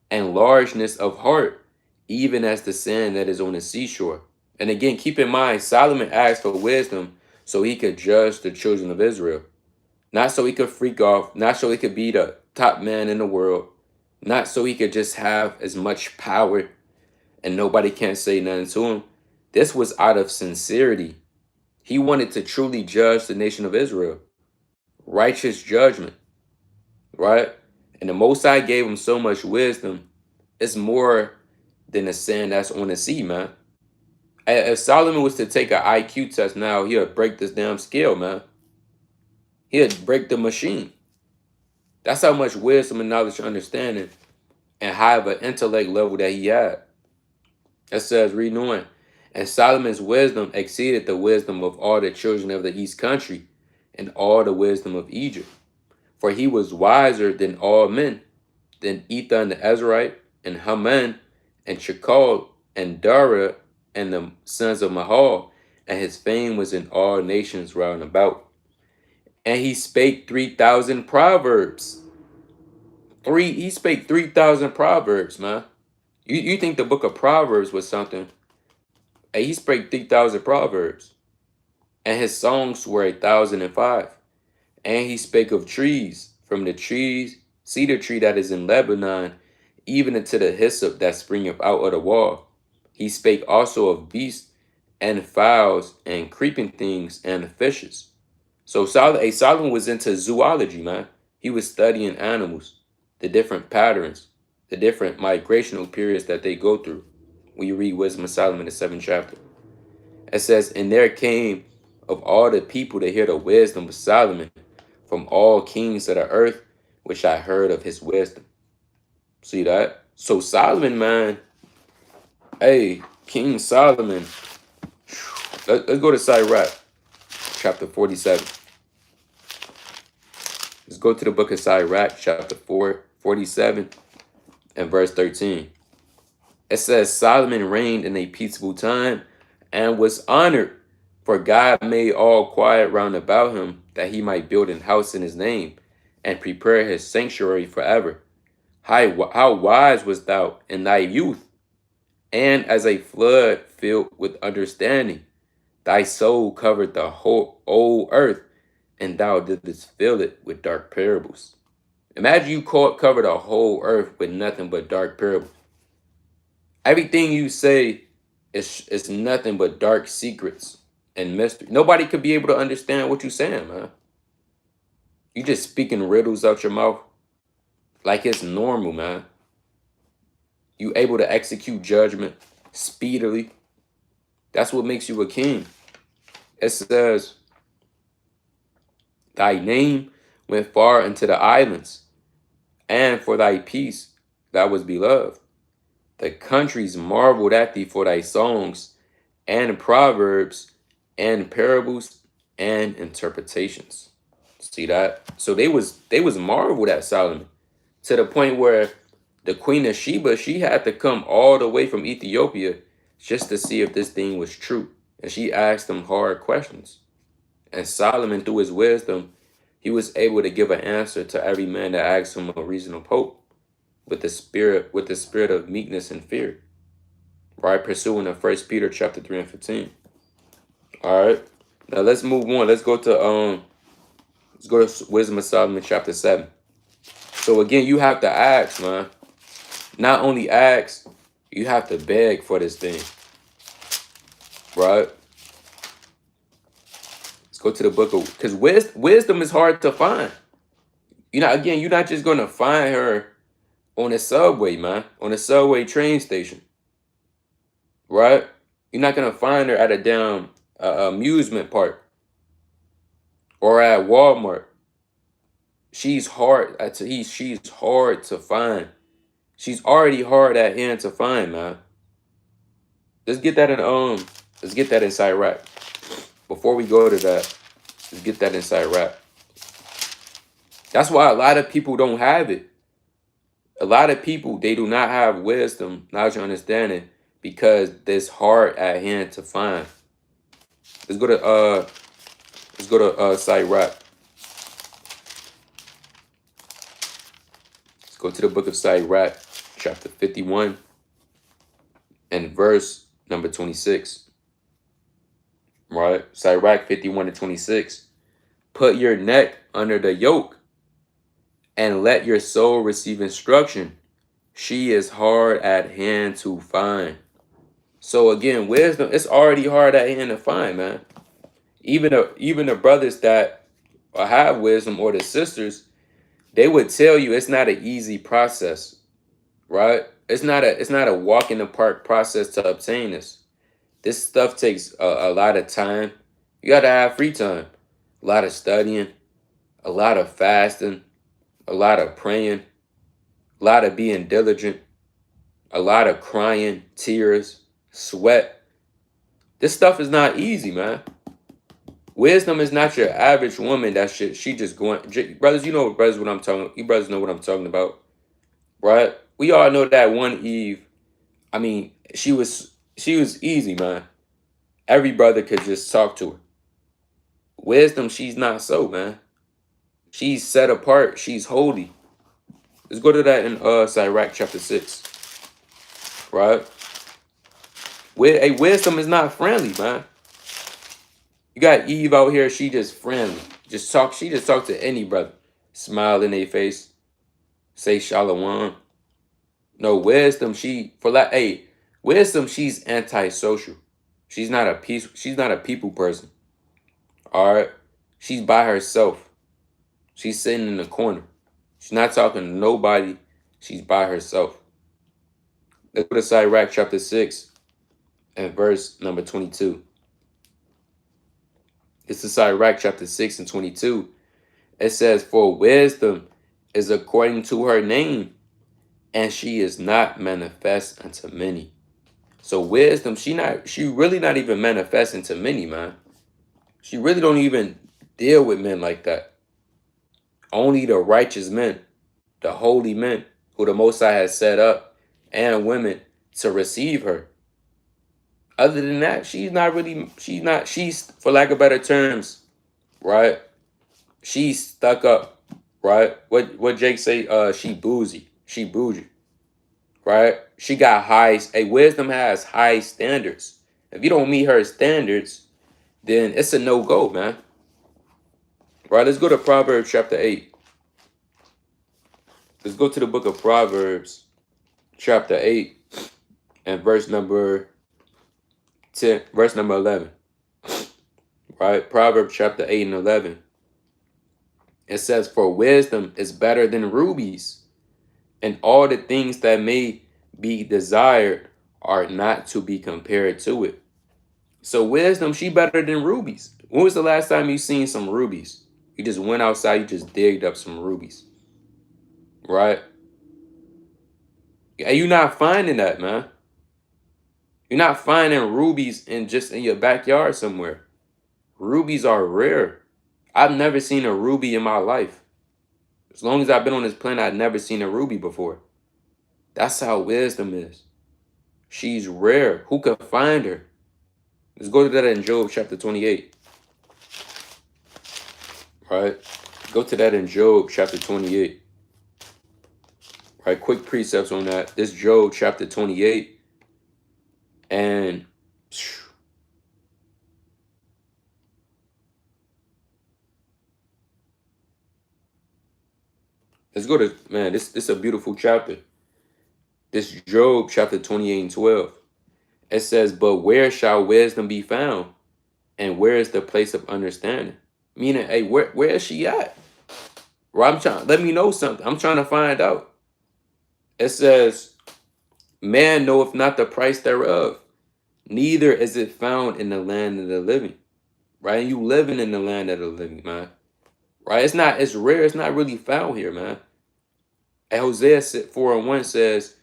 and largeness of heart, even as the sand that is on the seashore. And again, keep in mind, Solomon asked for wisdom so he could judge the children of Israel. Not so he could freak off, not so he could be the top man in the world, not so he could just have as much power and nobody can't say nothing to him. This was out of sincerity. He wanted to truly judge the nation of Israel. Righteous judgment, right? And the Most High gave him so much wisdom, it's more than the sand that's on the sea, man. If Solomon was to take an IQ test now, he'll break this damn scale, man. He'll break the machine. That's how much wisdom and knowledge and understanding and high of an intellect level that he had. It says, read on. And Solomon's wisdom exceeded the wisdom of all the children of the east country and all the wisdom of Egypt. For he was wiser than all men, than Ethan the Ezrahite, and Haman, and Shekal, and Dara, and the sons of Mahal, and his fame was in all nations round about. And he spake 3,000 proverbs. He spake 3,000 proverbs, man. You think the book of Proverbs was something? Hey, he spake 3,000 proverbs. And his songs were 1,005. And he spake of trees, from the trees, cedar tree that is in Lebanon, even unto the hyssop that springeth out of the wall. He spake also of beasts and fowls and creeping things and fishes. So Solomon was into zoology, man. He was studying animals, the different patterns, the different migrational periods that they go through. When you read Wisdom of Solomon, the 7th chapter, it says, and there came of all the people to hear the wisdom of Solomon from all kings of the earth, which I heard of his wisdom. See that? So Solomon, man, hey, King Solomon. Let's go to Sirach, chapter 47. Let's go to the book of Sirach, chapter 47, and verse 13. It says, Solomon reigned in a peaceable time and was honored, for God made all quiet round about him, that he might build an house in his name and prepare his sanctuary forever. How wise wast thou in thy youth, and as a flood filled with understanding. Thy soul covered the whole old earth, and thou didst fill it with dark parables. Imagine you cover the whole earth with nothing but dark parables. Everything you say is nothing but dark secrets and mystery. Nobody could be able to understand what you're saying, man. You just speaking riddles out your mouth like it's normal, man. You able to execute judgment speedily. That's what makes you a king. It says, thy name went far into the islands, and for thy peace thou was beloved. The countries marveled at thee for thy songs and proverbs and parables and interpretations. See that? So they was marveled at Solomon, to the point where the Queen of Sheba, she had to come all the way from Ethiopia just to see if this thing was true. And she asked him hard questions. And Solomon, through his wisdom, he was able to give an answer to every man that asked him a reasonable hope, with the spirit of meekness and fear, right? Pursuing the 1 Peter chapter 3 and 15. All right. Now let's move on. Let's go to Wisdom of Solomon chapter 7. So again, you have to ask, man. Not only ask, you have to beg for this thing, right? Let's go to the book of, because wisdom is hard to find. You're not just gonna find her on the subway, man, on the subway train station, right? You're not gonna find her at a damn amusement park or at Walmart. She's hard. She's hard to find. She's already hard at hand to find, man. Let's get that in let's get that inside rap. Before we go to that, let's get that inside rap. That's why a lot of people don't have it. A lot of people, they do not have wisdom, knowledge, and understanding because it's hard at hand to find. Let's go to site rap. Let's go to the book of Sirach, chapter 51, and verse number 26. Right? Sirach 51 and 26. Put your neck under the yoke and let your soul receive instruction. She is hard at hand to find. So again, wisdom, it's already hard at hand to find, man. Even the brothers that have wisdom or the sisters, they would tell you it's not an easy process, right? It's not a walk in the park process to obtain this. This stuff takes a lot of time. You got to have free time, a lot of studying, a lot of fasting, a lot of praying, a lot of being diligent, a lot of crying, tears, sweat. This stuff is not easy, man. Wisdom is not your average woman that she just going. Brothers, what I'm talking. You brothers know what I'm talking about, right? We all know that one Eve. I mean, she was easy, man. Every brother could just talk to her. Wisdom, she's not so, man. She's set apart. She's holy. Let's go to that in Sirach chapter 6. Right? Wisdom is not friendly, man. You got Eve out here, she just friendly. She just talk to any brother. Smile in their face. Say shalom. No, wisdom, wisdom, she's antisocial. She's not a people person. Alright? She's by herself. She's sitting in the corner. She's not talking to nobody. She's by herself. Let's go to Sirach chapter 6 and verse number 22. This is Sirach chapter 6 and 22. It says, for wisdom is according to her name, and she is not manifest unto many. So wisdom, she really not even manifesting to many, man. She really don't even deal with men like that. Only the righteous men, the holy men who the Most High has set up, and women to receive her. Other than that, she's, for lack of better terms, right? She's stuck up, right? What Jake say? She bougie, right? She got wisdom has high standards. If you don't meet her standards, then it's a no-go, man. Right, let's go to Proverbs chapter 8. Let's go to the book of Proverbs chapter 8 and verse number 11. Right, Proverbs chapter 8 and 11. It says, for wisdom is better than rubies, and all the things that may be desired are not to be compared to it. So wisdom, she better than rubies. When was the last time you seen some rubies? You just went outside, you just digged up some rubies. Right? And you're not finding that, man. You're not finding rubies in your backyard somewhere. Rubies are rare. I've never seen a ruby in my life. As long as I've been on this planet, I've never seen a ruby before. That's how wisdom is. She's rare. Who could find her? Let's go to that in Job chapter 28. Right? Go to that in Job chapter 28. Right? Quick precepts on that. This Job chapter 28. And let's go to, man, this is a beautiful chapter. This Job chapter 28 and 12. It says, but where shall wisdom be found? And where is the place of understanding? Meaning, hey, where is she at? Right? Let me know something. I'm trying to find out. It says, man knoweth not the price thereof, neither is it found in the land of the living. Right? You living in the land of the living, man. Right? It's rare. It's not really found here, man. And Hosea 4:1 says,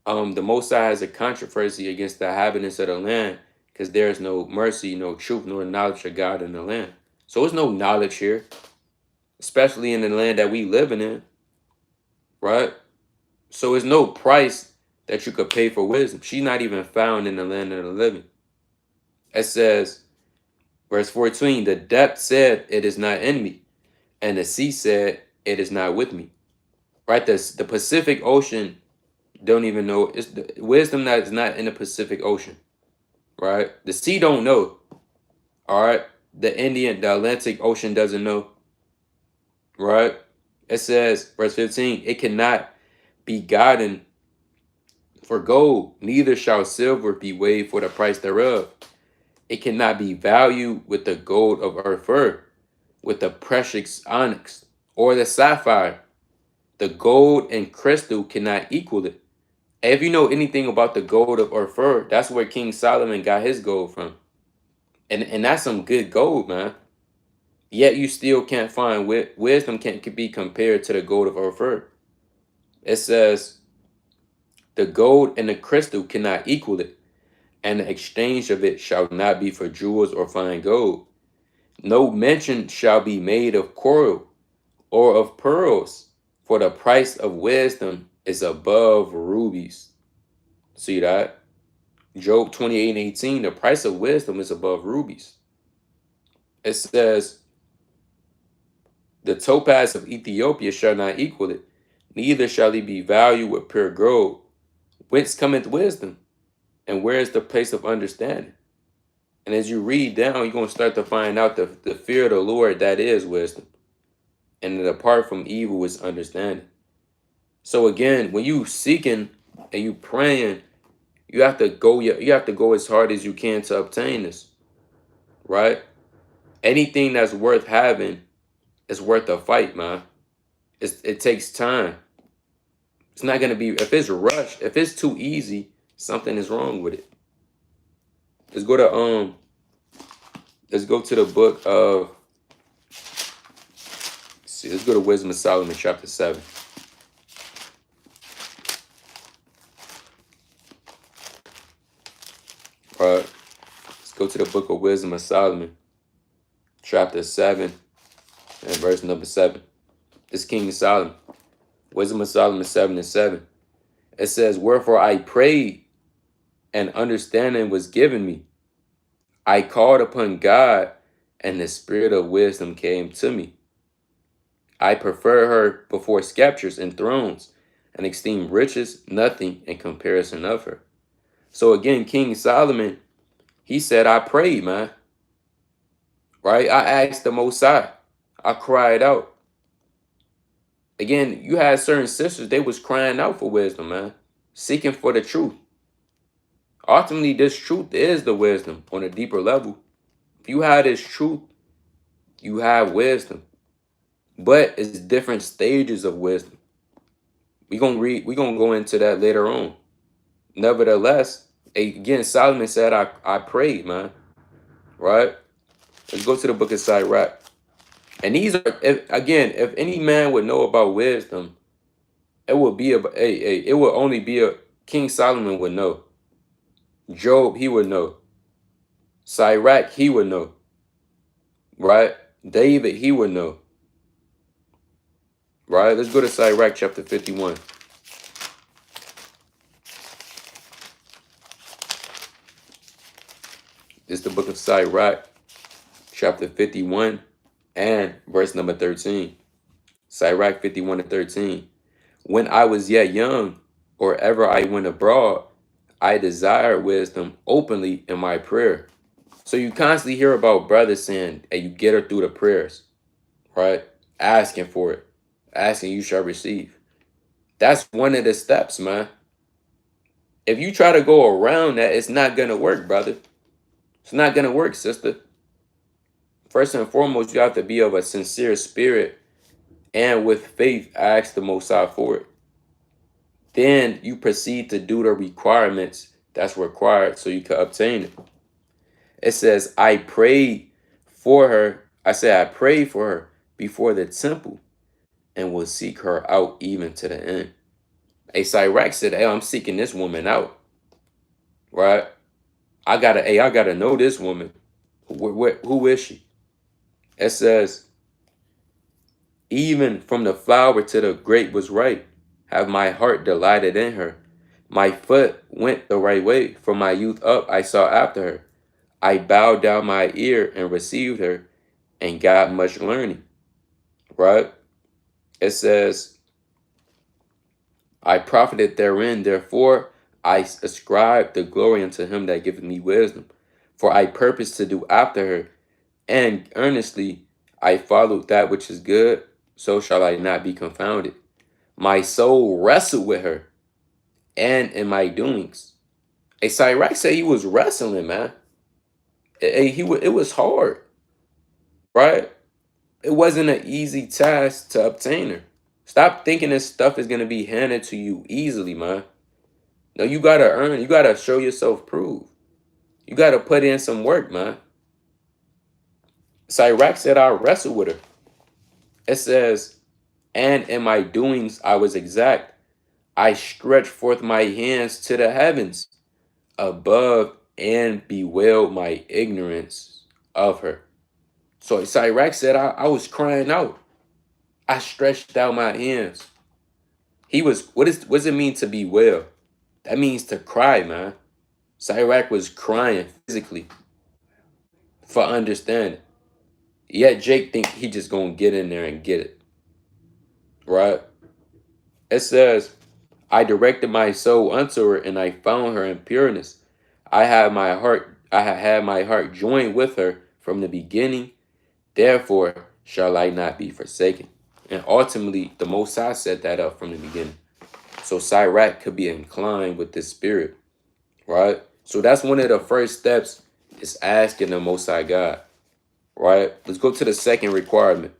the Most High has a controversy against the inhabitants of the land because there is no mercy, no truth, nor knowledge of God in the land. So there's no knowledge here, especially in the land that we living in, right? So there's no price that you could pay for wisdom. She's not even found in the land of the living. It says, verse 14, the depth said, it is not in me, and the sea said, it is not with me. Right? The Pacific Ocean don't even know. It's the wisdom that is not in the Pacific Ocean. Right? The sea don't know. All right? The Atlantic Ocean doesn't know. Right? It says, verse 15, it cannot be gotten for gold, neither shall silver be weighed for the price thereof. It cannot be valued with the gold of Ophir, with the precious onyx, or the sapphire. The gold and crystal cannot equal it. If you know anything about the gold of Ophir, that's where King Solomon got his gold from. And that's some good gold, man. Yet you still can't find wisdom can't be compared to the gold of Ophir. It says, the gold and the crystal cannot equal it, and the exchange of it shall not be for jewels or fine gold. No mention shall be made of coral or of pearls, for the price of wisdom is above rubies. See that? Job 28:18, the price of wisdom is above rubies. It says, the topaz of Ethiopia shall not equal it, neither shall he be valued with pure gold. Whence cometh wisdom? And where is the place of understanding? And as you read down, you're going to start to find out the fear of the Lord, that is wisdom. And that apart from evil is understanding. So again, when you seeking and you praying, you have to go as hard as you can to obtain this. Right? Anything that's worth having is worth a fight, man. It takes time. It's not gonna be, if it's rushed, if it's too easy, something is wrong with it. Let's go to the book of, let's go to Wisdom of Solomon chapter 7. All right. Let's go to the book of Wisdom of Solomon chapter 7 and verse number 7. This King Solomon. Wisdom of Solomon 7:7. It says, wherefore I prayed, and understanding was given me. I called upon God, and the spirit of wisdom came to me. I prefer her before scepters and thrones, and esteem riches nothing in comparison of her. So again, King Solomon, he said, I prayed, man. Right? I asked the Most High. I cried out. Again, you had certain sisters, they was crying out for wisdom, man. Seeking for the truth. Ultimately, this truth is the wisdom on a deeper level. If you have this truth, you have wisdom. But it's different stages of wisdom. We're gonna go into that later on. Nevertheless, again, Solomon said, I prayed, man. Right? Let's go to the book of Sirach. And these are, if any man would know about wisdom, it would be it would only be a King Solomon would know. Job, he would know. Sirach, he would know. Right? David, he would know. Right? Let's go to Sirach chapter 51. It's the book of Sirach chapter 51 and verse number 13. Sirach 51:13. When I was yet young, or ever I went abroad, I desired wisdom openly in my prayer. So you constantly hear about brothers saying, and you get her through the prayers, right? Asking for it. Asking, you shall receive. That's one of the steps, man. If you try to go around that, it's not going to work, brother. It's not going to work, sister. First and foremost, you have to be of a sincere spirit and with faith ask the Most High for it. Then you proceed to do the requirements that's required so you can obtain it. It says, I prayed for her. I prayed for her before the temple and will seek her out even to the end. Sirach said, hey, I'm seeking this woman out, right? I gotta know this woman. Who is she? It says, even from the flower to the grape was right, have my heart delighted in her. My foot went the right way. From my youth up, I sought after her. I bowed down my ear and received her and got much learning, right? It says, I profited therein, therefore I ascribe the glory unto him that giveth me wisdom. For I purpose to do after her, and earnestly I followed that which is good, so shall I not be confounded. My soul wrestled with her, and in my doings. Sirach said he was wrestling, man. It was hard, right? It wasn't an easy task to obtain her. Stop thinking this stuff is gonna be handed to you easily, man. No, you gotta earn. You gotta show yourself proof. You gotta put in some work, man. Sirach said I wrestled with her. It says, and in my doings I was exact. I stretched forth my hands to the heavens above and bewailed my ignorance of her. So Sirach said I was crying out. I stretched out my hands. What does it mean to bewail? That means to cry, man. Sirach was crying physically for understanding. Yet Jake think he just gonna get in there and get it. Right? It says, I directed my soul unto her, and I found her in pureness. I had had my heart joined with her from the beginning, therefore shall I not be forsaken. And ultimately, the Most High set that up from the beginning. So Sirach could be inclined with this spirit, right? So that's one of the first steps, is asking the Most High God, right? Let's go to the second requirement,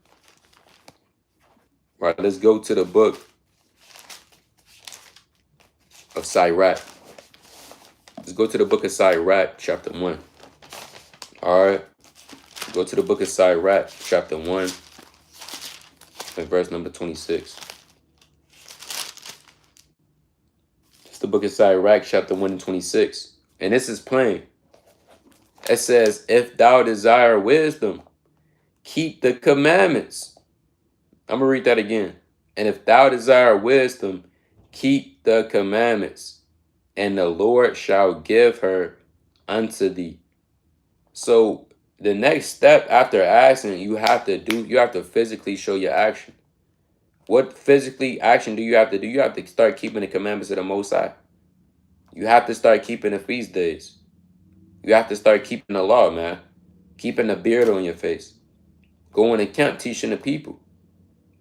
right? Let's go to the book of Sirach. Let's go to the book of Sirach, chapter 1. All right. Go to the book of Sirach, chapter 1, and verse number 26. It's the book of Sirach, chapter 1 and 26. And this is plain. It says, if thou desire wisdom, keep the commandments. I'm going to read that again. And if thou desire wisdom, keep the commandments, and the Lord shall give her unto thee. So the next step after asking, you have to physically show your action. What physically action do you have to do? You have to start keeping the commandments of the Most High. You have to start keeping the feast days. You have to start keeping the law, man. Keeping the beard on your face. Going to camp, teaching the people.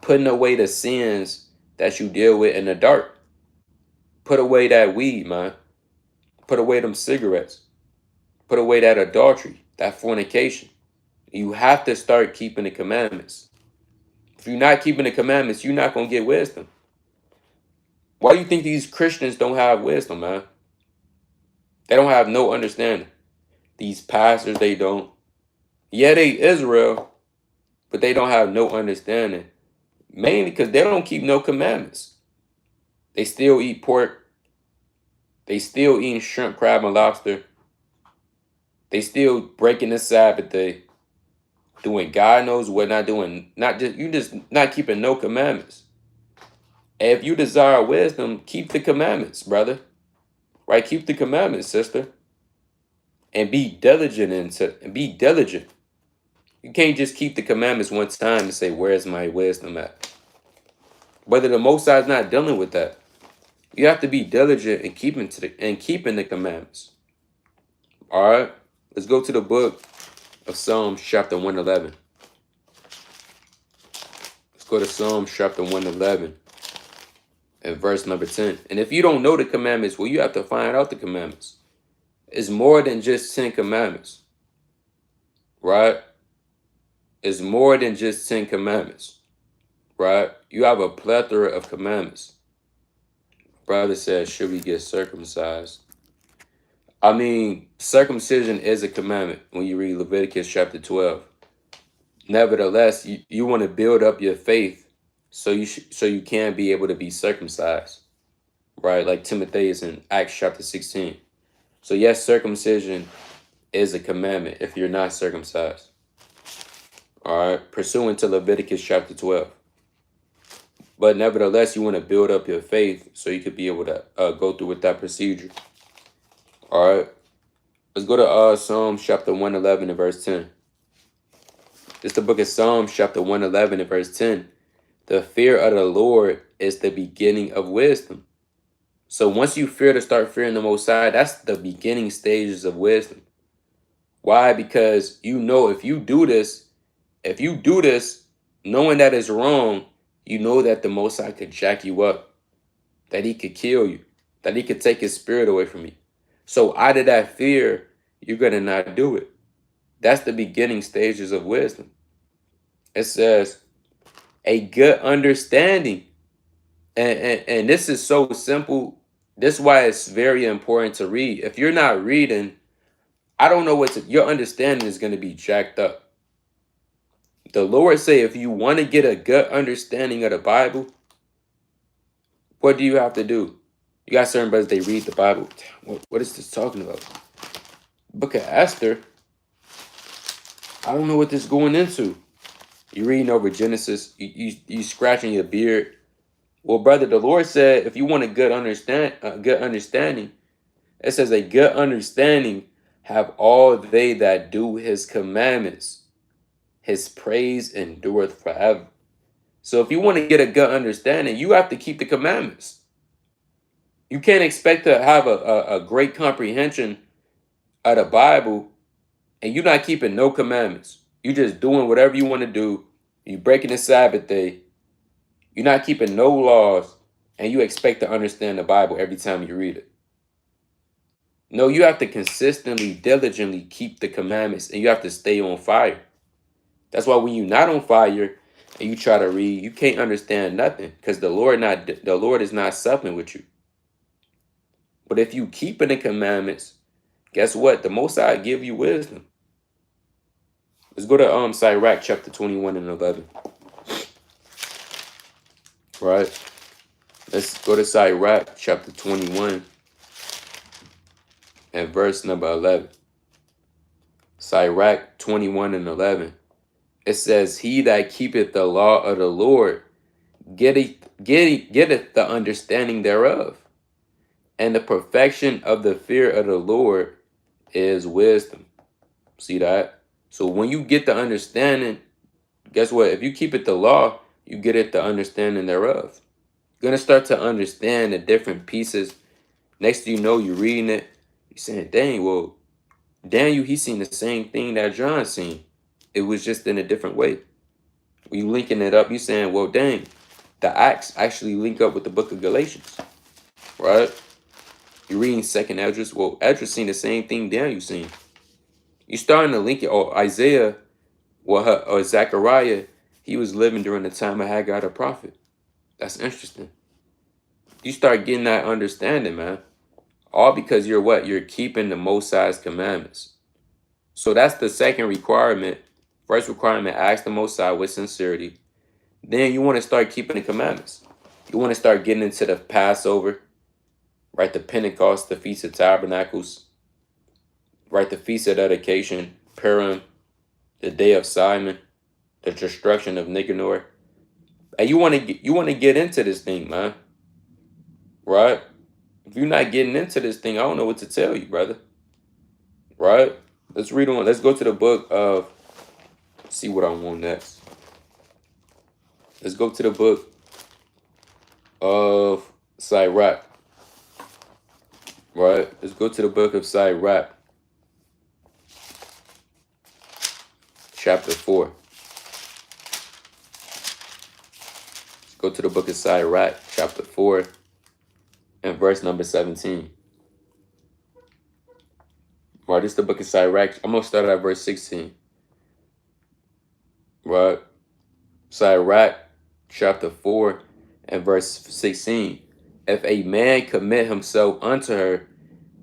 Putting away the sins that you deal with in the dark. Put away that weed, man. Put away them cigarettes. Put away that adultery, that fornication. You have to start keeping the commandments. If you're not keeping the commandments, you're not going to get wisdom. Why do you think these Christians don't have wisdom, man? They don't have no understanding. These pastors, they don't. Yeah, they Israel, but they don't have no understanding. Mainly because they don't keep no commandments. They still eat pork. They still eating shrimp, crab, and lobster. They still breaking the Sabbath day. Doing God knows what, you just not keeping no commandments. And if you desire wisdom, keep the commandments, brother. Right? Keep the commandments, sister. And be diligent be diligent. You can't just keep the commandments one time and say, where's my wisdom at? Whether the Most High is not dealing with that. You have to be diligent in keeping the commandments. All right? Let's go to the book of Psalms chapter 111. Let's go to Psalms chapter 111 and verse number 10. And if you don't know the commandments, well, you have to find out the commandments. It's more than just 10 commandments. Right? It's more than just 10 commandments. right? You have a plethora of commandments. Brother says, should we get circumcised? I mean, circumcision is a commandment when you read Leviticus chapter 12. Nevertheless, you want to build up your faith so you can be able to be circumcised, right? Like Timothy is in Acts chapter 16. So yes, circumcision is a commandment if you're not circumcised. All right, pursuant to Leviticus chapter 12. But nevertheless, you want to build up your faith so you could be able to go through with that procedure. All right, let's go to Psalms chapter 111 and verse 10. This is the book of Psalms chapter 111 and verse 10. The fear of the Lord is the beginning of wisdom. So once you start fearing the Most High, that's the beginning stages of wisdom. Why? Because you know if you do this, knowing that it's wrong, you know that the Most High could jack you up, that he could kill you, that he could take his spirit away from you. So out of that fear, you're going to not do it. That's the beginning stages of wisdom. It says, a good understanding. And this is so simple. This is why it's very important to read. If you're not reading, I don't know your understanding is going to be jacked up. The Lord say, if you want to get a good understanding of the Bible, what do you have to do? You got certain brothers, they read the Bible. What is this talking about? Book of Esther. I don't know what this is going into. You're reading over Genesis. You scratching your beard. Well, brother, the Lord said, if you want a good understanding, it says a good understanding have all they that do his commandments. His praise endureth forever. So if you want to get a good understanding, you have to keep the commandments. You can't expect to have a great comprehension of the Bible and you're not keeping no commandments. You're just doing whatever you want to do. You're breaking the Sabbath day. You're not keeping no laws, and you expect to understand the Bible every time you read it. No, you have to consistently, diligently keep the commandments, and you have to stay on fire. That's why when you're not on fire and you try to read, you can't understand nothing because the Lord is not supping with you. But if you keeping the commandments, guess what? The Most High give you wisdom. Let's go to Sirach chapter 21 and 11. Right? Let's go to Sirach chapter 21 and verse number 11. Sirach 21 and 11. It says, he that keepeth the law of the Lord getteth the understanding thereof. And the perfection of the fear of the Lord is wisdom. See that? So when you get the understanding, guess what? If you keep it the law, you get it the understanding thereof. You're going to start to understand the different pieces. Next thing you know, you're reading it. You're saying, dang, well, Daniel, he's seen the same thing that John seen. It was just in a different way. When you linking it up, you're saying, well, dang, the Acts actually link up with the book of Galatians. Right? You're reading 2nd Esdras. Well, Esdras seen the same thing Daniel seen. You're starting to link it. Or Isaiah, or Zechariah, he was living during the time of Haggai the prophet. That's interesting. You start getting that understanding, man. All because you're what? You're keeping the Most High's commandments. So that's the second requirement. First requirement, ask the Most High with sincerity. Then you want to start keeping the commandments. You want to start getting into the Passover, right? The Pentecost, the Feast of Tabernacles, right? The Feast of Dedication, Purim, the Day of Simon, the destruction of Nicanor. And you want to get into this thing, man. Right? If you're not getting into this thing, I don't know what to tell you, brother. Right? Let's read on. Let's go to the book of, see what I want next. Let's go to the book of Sirach. Right? Let's go to the book of Sirach. Chapter 4. Let's go to the book of Sirach, chapter 4, and verse number 17. Right, this is the book of Sirach. I'm going to start at verse 16. Right? Sirach, chapter 4 and verse 16. If a man commit himself unto her,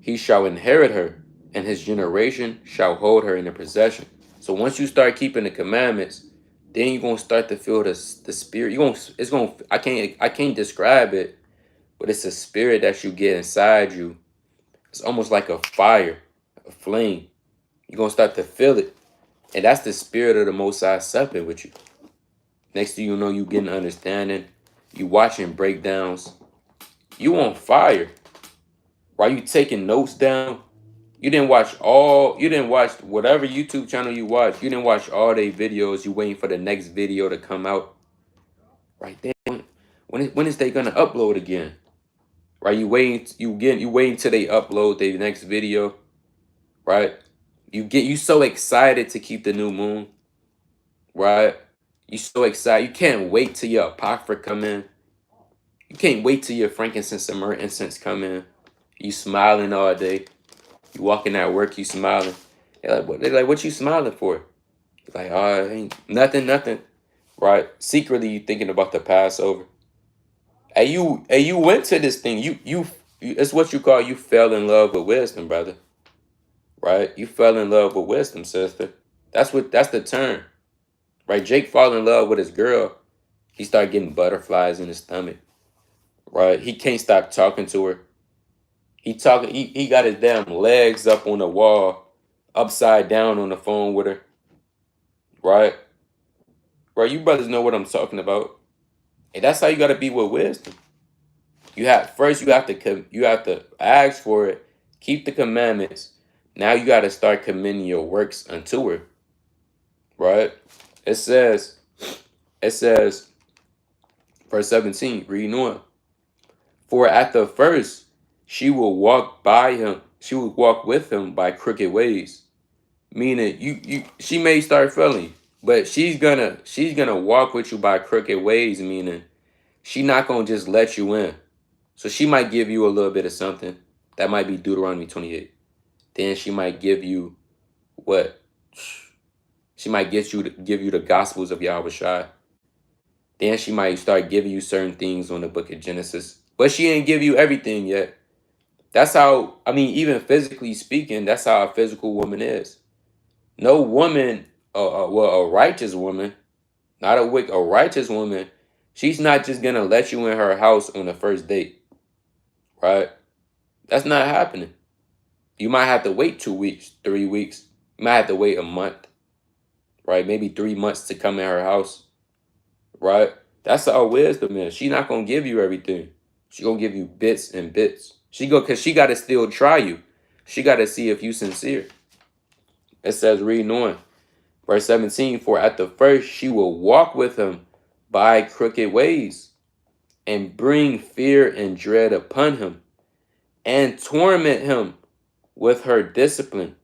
he shall inherit her, and his generation shall hold her in the possession. So once you start keeping the commandments, then you're gonna start to feel the spirit. I can't describe it, but it's a spirit that you get inside you. It's almost like a fire, a flame. You're gonna start to feel it. And that's the spirit of the Most High supping with you. Next thing you know, you getting understanding. You watching breakdowns. You on fire. While you taking notes down, you didn't watch whatever YouTube channel you watch. You didn't watch all their videos. You waiting for the next video to come out. Right then, when is they gonna upload again? Right, you waiting till they upload their next video. Right, you so excited to keep the new moon. Right, you so excited. You can't wait till your apocrypha come in. You can't wait till your frankincense and myrrh incense come in. You smiling all day. You walking at work, you smiling. What you smiling for? Like, oh, ain't nothing. Right? Secretly, you thinking about the Passover. You went to this thing. It's what you call you fell in love with wisdom, brother. Right? You fell in love with wisdom, sister. That's the term. Right? Jake fall in love with his girl. He started getting butterflies in his stomach. Right? He can't stop talking to her. He got his damn legs up on the wall, upside down on the phone with her. Right? Right? You brothers know what I'm talking about. And that's how you gotta be with wisdom. You have to ask for it, keep the commandments. Now you gotta start commending your works unto her. Right? It says, verse 17, reading on. For at the first she will walk with him by crooked ways. Meaning she may start feeling, but she's gonna walk with you by crooked ways, meaning she not gonna just let you in. So she might give you a little bit of something. That might be Deuteronomy 28. Then she might give you what? She might give you the Gospels of Yahweh. Then she might start giving you certain things on the book of Genesis. But she ain't give you everything yet. That's how, even physically speaking, that's how a physical woman is. No woman, a righteous woman, not a righteous woman, she's not just going to let you in her house on the first date. Right? That's not happening. You might have to wait 2 weeks, 3 weeks. You might have to wait a month. Right? Maybe 3 months to come in her house. Right? That's how wisdom is. She's not going to give you everything. She's going to give you bits and bits. Because she got to still try you. She got to see if you sincere. It says, reading on, verse 17, for at the first she will walk with him by crooked ways and bring fear and dread upon him and torment him with her discipline.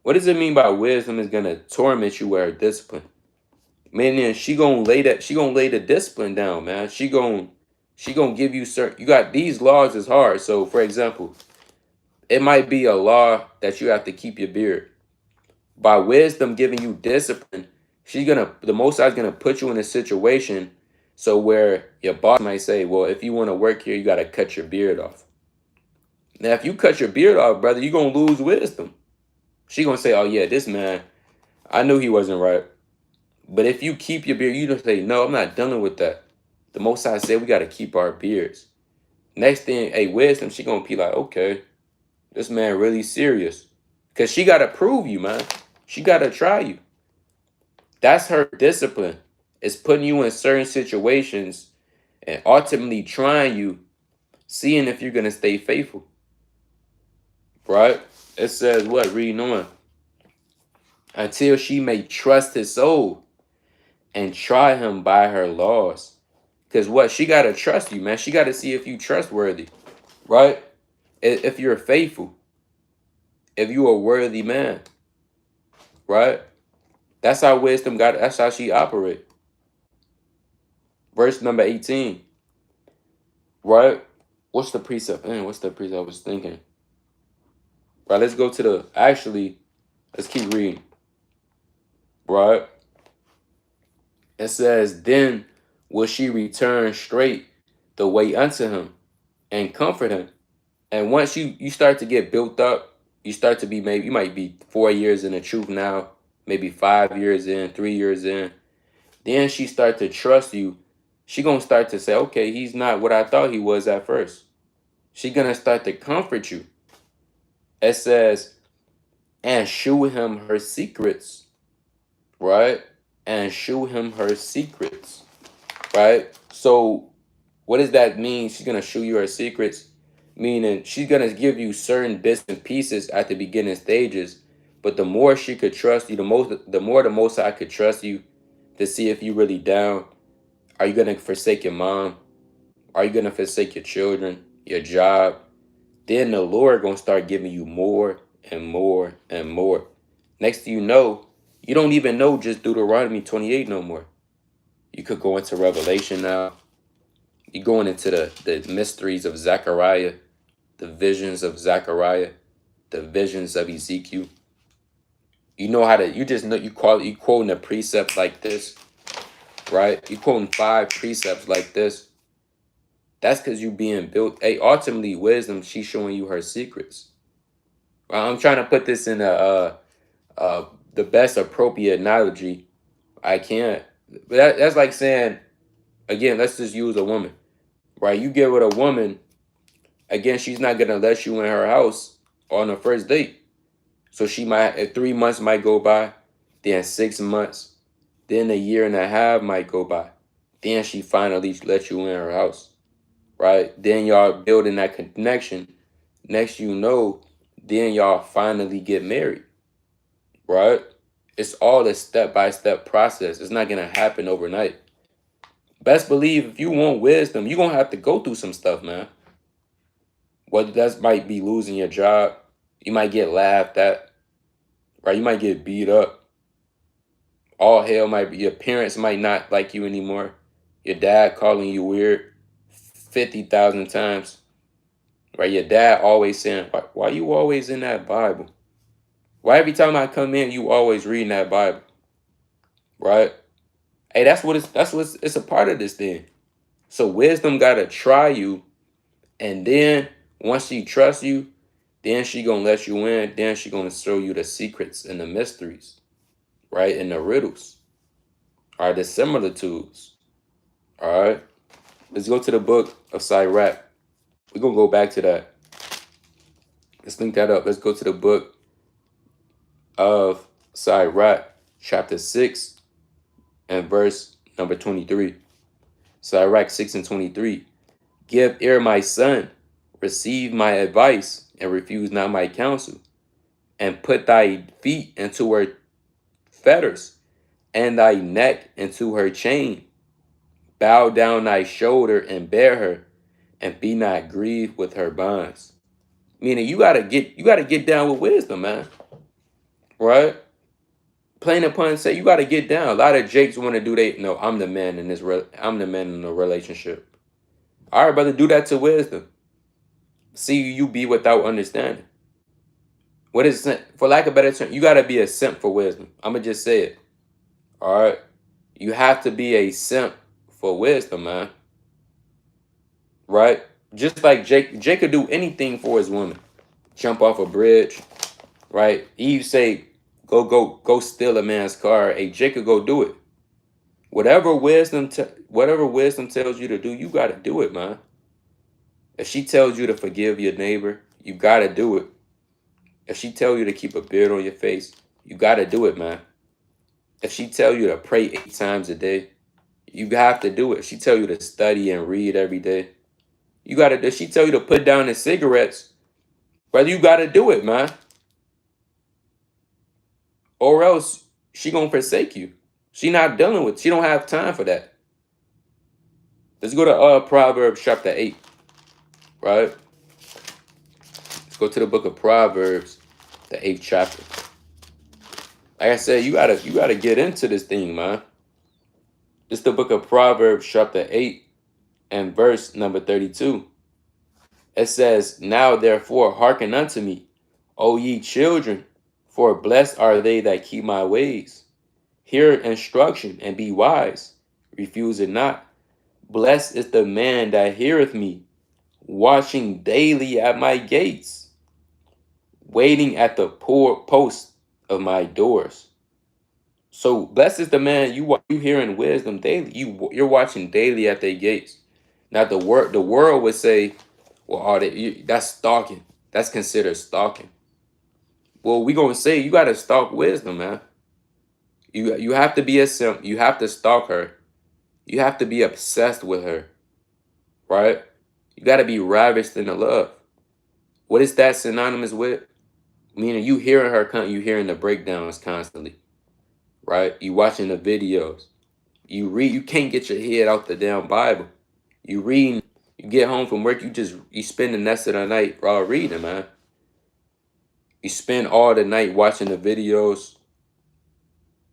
What does it mean by wisdom is going to torment you with her discipline? Meaning she gonna lay the discipline down, man. She gonna give you certain. You got these laws is hard. So, for example, it might be a law that you have to keep your beard. By wisdom giving you discipline, the Most High is gonna put you in a situation so where your boss might say, well, if you want to work here, you gotta cut your beard off. Now, if you cut your beard off, brother, you're gonna lose wisdom. She gonna say, oh yeah, this man, I knew he wasn't right. But if you keep your beard, you don't say, no, I'm not dealing with that. The Most High said we got to keep our beards. Next thing, wisdom, she going to be like, okay, this man really serious. Because she got to prove you, man. She got to try you. That's her discipline. It's putting you in certain situations and ultimately trying you, seeing if you're going to stay faithful. Right? It says what? Reading on. Until she may trust his soul and try him by her laws. Because what? She got to trust you, man. She got to see if you trustworthy, right? If you're faithful, if you a worthy man, right? That's how that's how she operate. Verse number 18, right? What's the precept? What's the precept I was thinking? Right, let's go to let's keep reading. Right? It says, then will she return straight the way unto him and comfort him. And once you start to get built up, you start to be, maybe you might be 4 years in the truth now, maybe 5 years in, 3 years in. Then she start to trust you. She gonna start to say, okay, he's not what I thought he was at first. She gonna start to comfort you. It says, and shew him her secrets, right? And shew him her secrets, right? So what does that mean? She's gonna show you her secrets, meaning she's gonna give you certain bits and pieces at the beginning stages. But the more she could trust you, the more the Most High could trust you to see if you really down. Are you gonna forsake your mom? Are you gonna forsake your children, your job? Then the Lord gonna start giving you more and more and more. Next thing you don't even know just Deuteronomy 28 no more. You could go into Revelation now. You're going into the mysteries of Zechariah, the visions of Zechariah, the visions of Ezekiel. You know how to, you just know, you quoting a precept like this, right? You quoting 5 precepts like this. That's because you being built. Hey, ultimately, wisdom, she's showing you her secrets. I'm trying to put this in the best appropriate analogy I can. But that's like saying, again, let's just use a woman, right? You get with a woman, again, she's not gonna let you in her house on the first date. So she might, 3 months might go by, then 6 months, then a year and a half might go by. Then she finally let you in her house, right? Then y'all building that connection. Next you know, then y'all finally get married, right? It's all a step-by-step process. It's not gonna happen overnight. Best believe if you want wisdom, you're gonna have to go through some stuff, man. Whether that might be losing your job, you might get laughed at, right? You might get beat up. All hell might be, your parents might not like you anymore. Your dad calling you weird 50,000 times, right? Your dad always saying, why you always in that Bible? Why every time I come in, you always reading that Bible, right? Hey, it's a part of this thing. So wisdom gotta try you, and then once she trusts you, then she gonna let you in. Then she gonna show you the secrets and the mysteries, right? And the riddles, are the similitudes. All right, let's go to the book of Sirach. We're gonna go back to that. Let's link that up. Let's go to the book of Sirach, chapter 6 and verse number 23. Sirach 6 and 23. Give ear, my son, receive my advice, and refuse not my counsel, and put thy feet into her fetters, and thy neck into her chain. Bow down thy shoulder and bear her, and be not grieved with her bonds. Meaning you gotta get down with wisdom, man. Right? Plain and pun say you gotta get down. A lot of Jakes want to do no, I'm the man in I'm the man in the relationship. All right, brother, do that to wisdom. See you be without understanding. What is, for lack of a better term, you gotta be a simp for wisdom. I'ma just say it. All right. You have to be a simp for wisdom, man. Right? Just like Jake could do anything for his woman. Jump off a bridge, right? Eve say, go steal a man's car. Hey, Jake could go do it. Whatever wisdom tells you to do, you gotta do it, man. If she tells you to forgive your neighbor, you gotta do it. If she tells you to keep a beard on your face, you gotta do it, man. If she tells you to pray 8 times a day, you have to do it. If she tells you to study and read every day, you gotta do. If she tells you to put down the cigarettes, brother, you gotta do it, man. Or else she gonna forsake you. She don't have time for that. Let's go to Proverbs chapter 8, right? Let's go to the book of Proverbs, the 8th chapter. Like I said, you gotta get into this thing, man. It's the book of Proverbs chapter 8 and verse number 32. It says, now therefore hearken unto me, O ye children, for blessed are they that keep my ways. Hear instruction and be wise. Refuse it not. Blessed is the man that heareth me, watching daily at my gates, waiting at the poor post of my doors. So blessed is the man you hearing wisdom daily. You're watching daily at their gates. Now the world would say, well, that's stalking. That's considered stalking. Well, we gonna say you gotta stalk wisdom, man. You have to be a simp. You have to stalk her. You have to be obsessed with her, right? You gotta be ravished in the love. What is that synonymous with? Meaning you hearing her, you hearing the breakdowns constantly, right? You watching the videos. You read. You can't get your head out the damn Bible. You reading. You get home from work. You spend the rest of the night reading, man. You spend all the night watching the videos.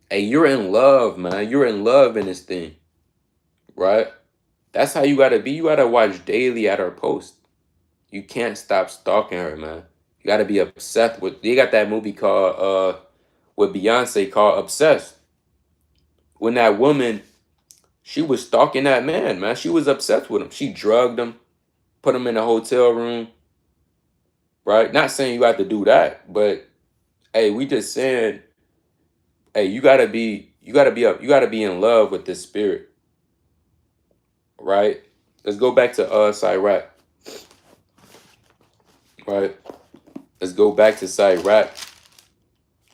Hey, you're in love, man. You're in love in this thing, right? That's how you gotta be. You gotta watch daily at her post. You can't stop stalking her, man. You gotta be obsessed with. They got that movie called with Beyonce called Obsessed. When that woman, she was stalking that man. She was obsessed with him. She drugged him, put him in a hotel room, right? Not saying you have to do that, but hey, we just saying, hey, you gotta be in love with this spirit, right? Let's go back to Sirach, right? Let's go back to Sirach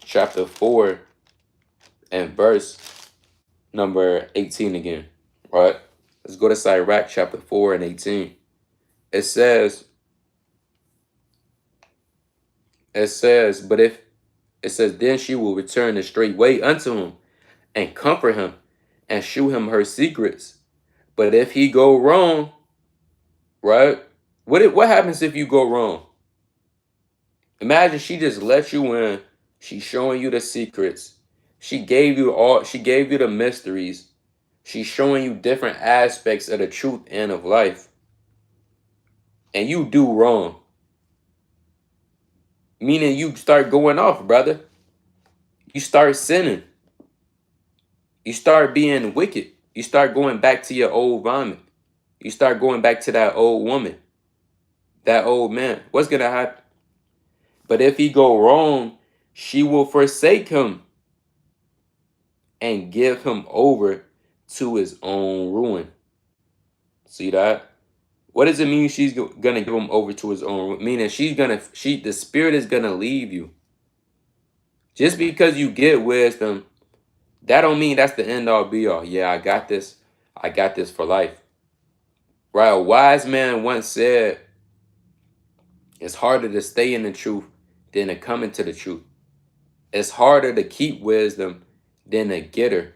chapter 4 and verse number 18 again, right? Let's go to Sirach chapter 4 and 18. It says, but if it says, then she will return the straight way unto him and comfort him and shew him her secrets. But if he go wrong, right? What happens if you go wrong? Imagine she just let you in. She's showing you the secrets. She gave you the mysteries. She's showing you different aspects of the truth and of life. And you do wrong. Meaning you start going off, brother. You start sinning. You start being wicked. You start going back to your old vomit. You start going back to that old woman, that old man. What's going to happen? But if he go wrong, she will forsake him and give him over to his own ruin. See that? What does it mean she's going to give him over to his own ruin? Meaning the spirit is going to leave you. Just because you get wisdom, that don't mean that's the end all be all. Yeah, I got this. I got this for life. Right? A wise man once said, it's harder to stay in the truth than to come into the truth. It's harder to keep wisdom than to get her.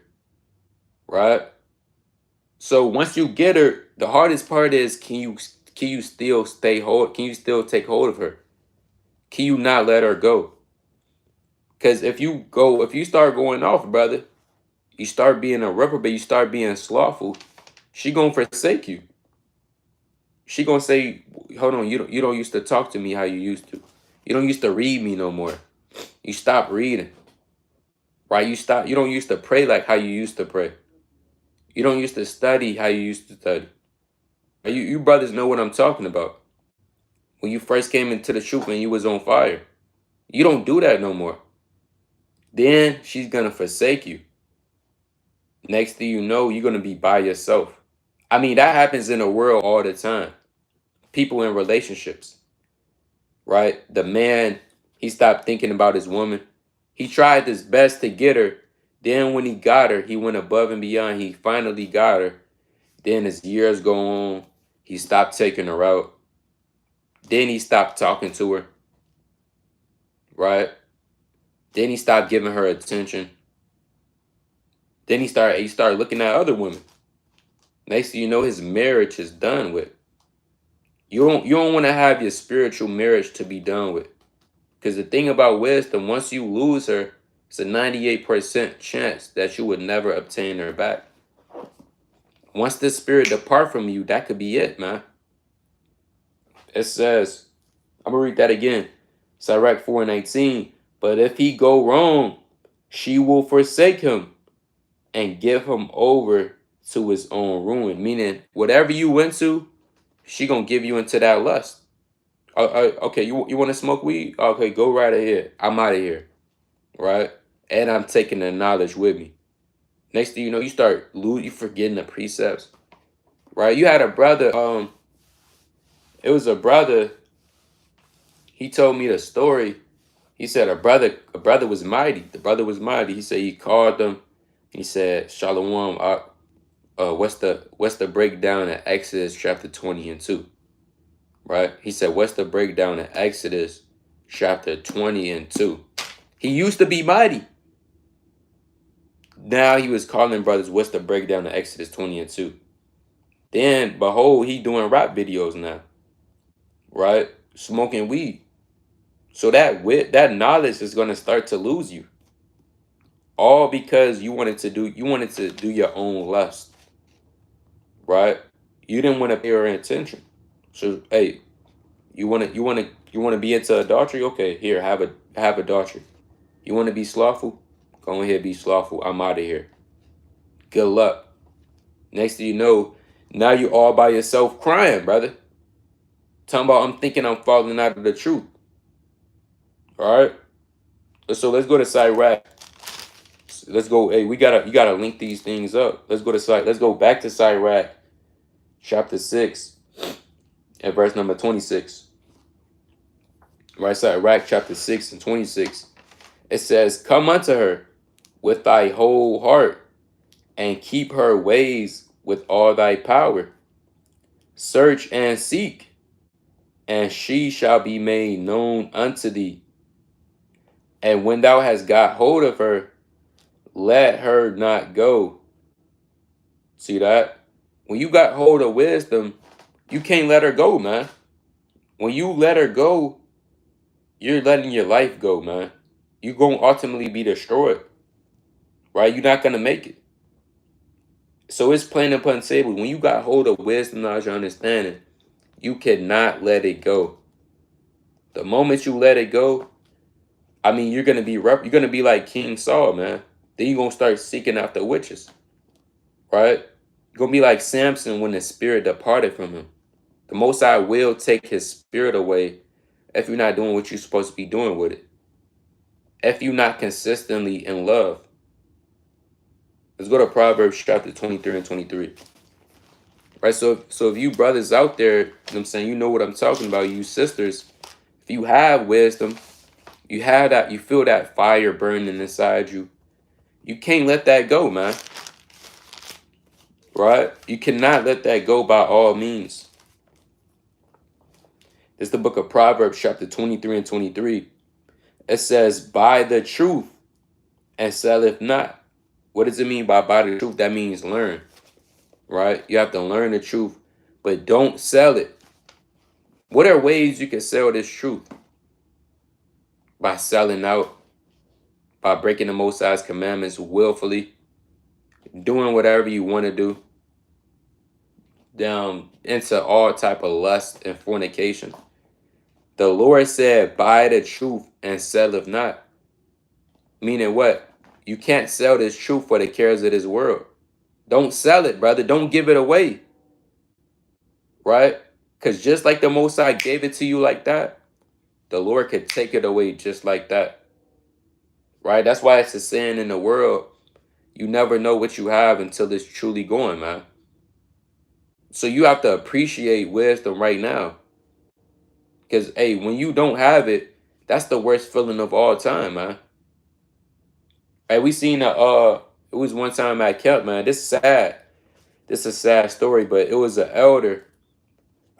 Right? So once you get her, the hardest part is can you still can you still take hold of her? Can you not let her go? Because if you start going off, brother, you start being a reprobate, you start being slothful, she gonna forsake you. She gonna say, hold on, you don't used to talk to me how you used to. You don't used to read me no more. You stop reading. Right? You don't used to pray like how you used to pray. You don't used to study how you used to study. You brothers know what I'm talking about. When you first came into the truth and you was on fire. You don't do that no more. Then she's gonna forsake you. Next thing you know, you're gonna be by yourself. I mean, that happens in the world all the time. People in relationships, right? The man, he stopped thinking about his woman. He tried his best to get her. Then when he got her, he went above and beyond. He finally got her. Then as years go on, he stopped taking her out. Then he stopped talking to her, right? Then he stopped giving her attention. Then he started looking at other women. Next thing you know, his marriage is done with. You don't want to have your spiritual marriage to be done with. Because the thing about wisdom, once you lose her, it's a 98% chance that you would never obtain her back. Once this spirit depart from you, that could be it, man. It says, I'm going to read that again. Sirach 4:19. But if he go wrong, she will forsake him and give him over to his own ruin. Meaning, whatever you went to, she gonna give you into that lust. Okay, you want to smoke weed? Okay, go right ahead. I'm out of here, right? And I'm taking the knowledge with me. Next thing you know, you forgetting the precepts, right? You had a brother. It was a brother. He told me the story. He said a brother was mighty. The brother was mighty. He said he called them. He said, "Shalom. What's the breakdown in Exodus chapter 20 and 2?" Right? He said, "What's the breakdown in Exodus chapter 20 and 2?" He used to be mighty. Now he was calling brothers, "What's the breakdown in Exodus 20 and 2?" Then behold, he doing rap videos now, right? Smoking weed. So that knowledge is gonna start to lose you. All because you wanted to do your own lust, right? You didn't want to pay her attention. So hey, you wanna be into adultery? Okay, here, have adultery. You wanna be slothful? Go ahead, be slothful. I'm out of here. Good luck. Next thing you know, now you all by yourself crying, brother. Talking about I'm thinking I'm falling out of the truth. All right. So let's go to Sirach. Let's go. Hey, you gotta link these things up. Let's go back to Sirach, chapter 6, and verse number 26. Right, Sirach chapter 6 and 26. It says, "Come unto her with thy whole heart, and keep her ways with all thy power. Search and seek, and she shall be made known unto thee. And when thou hast got hold of her, let her not go." See that? When you got hold of wisdom, you can't let her go, man. When you let her go, you're letting your life go, man. You're going to ultimately be destroyed, right? You're not going to make it. So it's plain upon table. When you got hold of wisdom, knowledge, and understanding, you cannot let it go. The moment you let it go, I mean, you're gonna be like King Saul, man. Then you're gonna start seeking after witches, right? You're gonna be like Samson when the spirit departed from him. The Most High will take his spirit away if you're not doing what you're supposed to be doing with it. If you're not consistently in love. Let's go to Proverbs chapter 23 and 23. Right? So if you brothers out there, you know what I'm saying, you know what I'm talking about, you sisters, if you have wisdom, you feel that fire burning inside you. You can't let that go, man. Right? You cannot let that go by all means. This is the book of Proverbs, chapter 23 and 23. It says, "Buy the truth and selleth not." What does it mean by buy the truth? That means learn. Right? You have to learn the truth, but don't sell it. What are ways you can sell this truth? By selling out, by breaking the Most High's commandments willfully, doing whatever you want to do, down into all type of lust and fornication. The Lord said, "Buy the truth and sell it not." Meaning what? You can't sell this truth for the cares of this world. Don't sell it, brother. Don't give it away. Right? Because just like the Most High gave it to you like that, the Lord could take it away just like that. Right? That's why it's a saying in the world, you never know what you have until it's truly gone, man. So you have to appreciate wisdom right now. Because, hey, when you don't have it, that's the worst feeling of all time, man. Hey, we seen it was one time at camp, man. This is sad. This is a sad story, but it was an elder.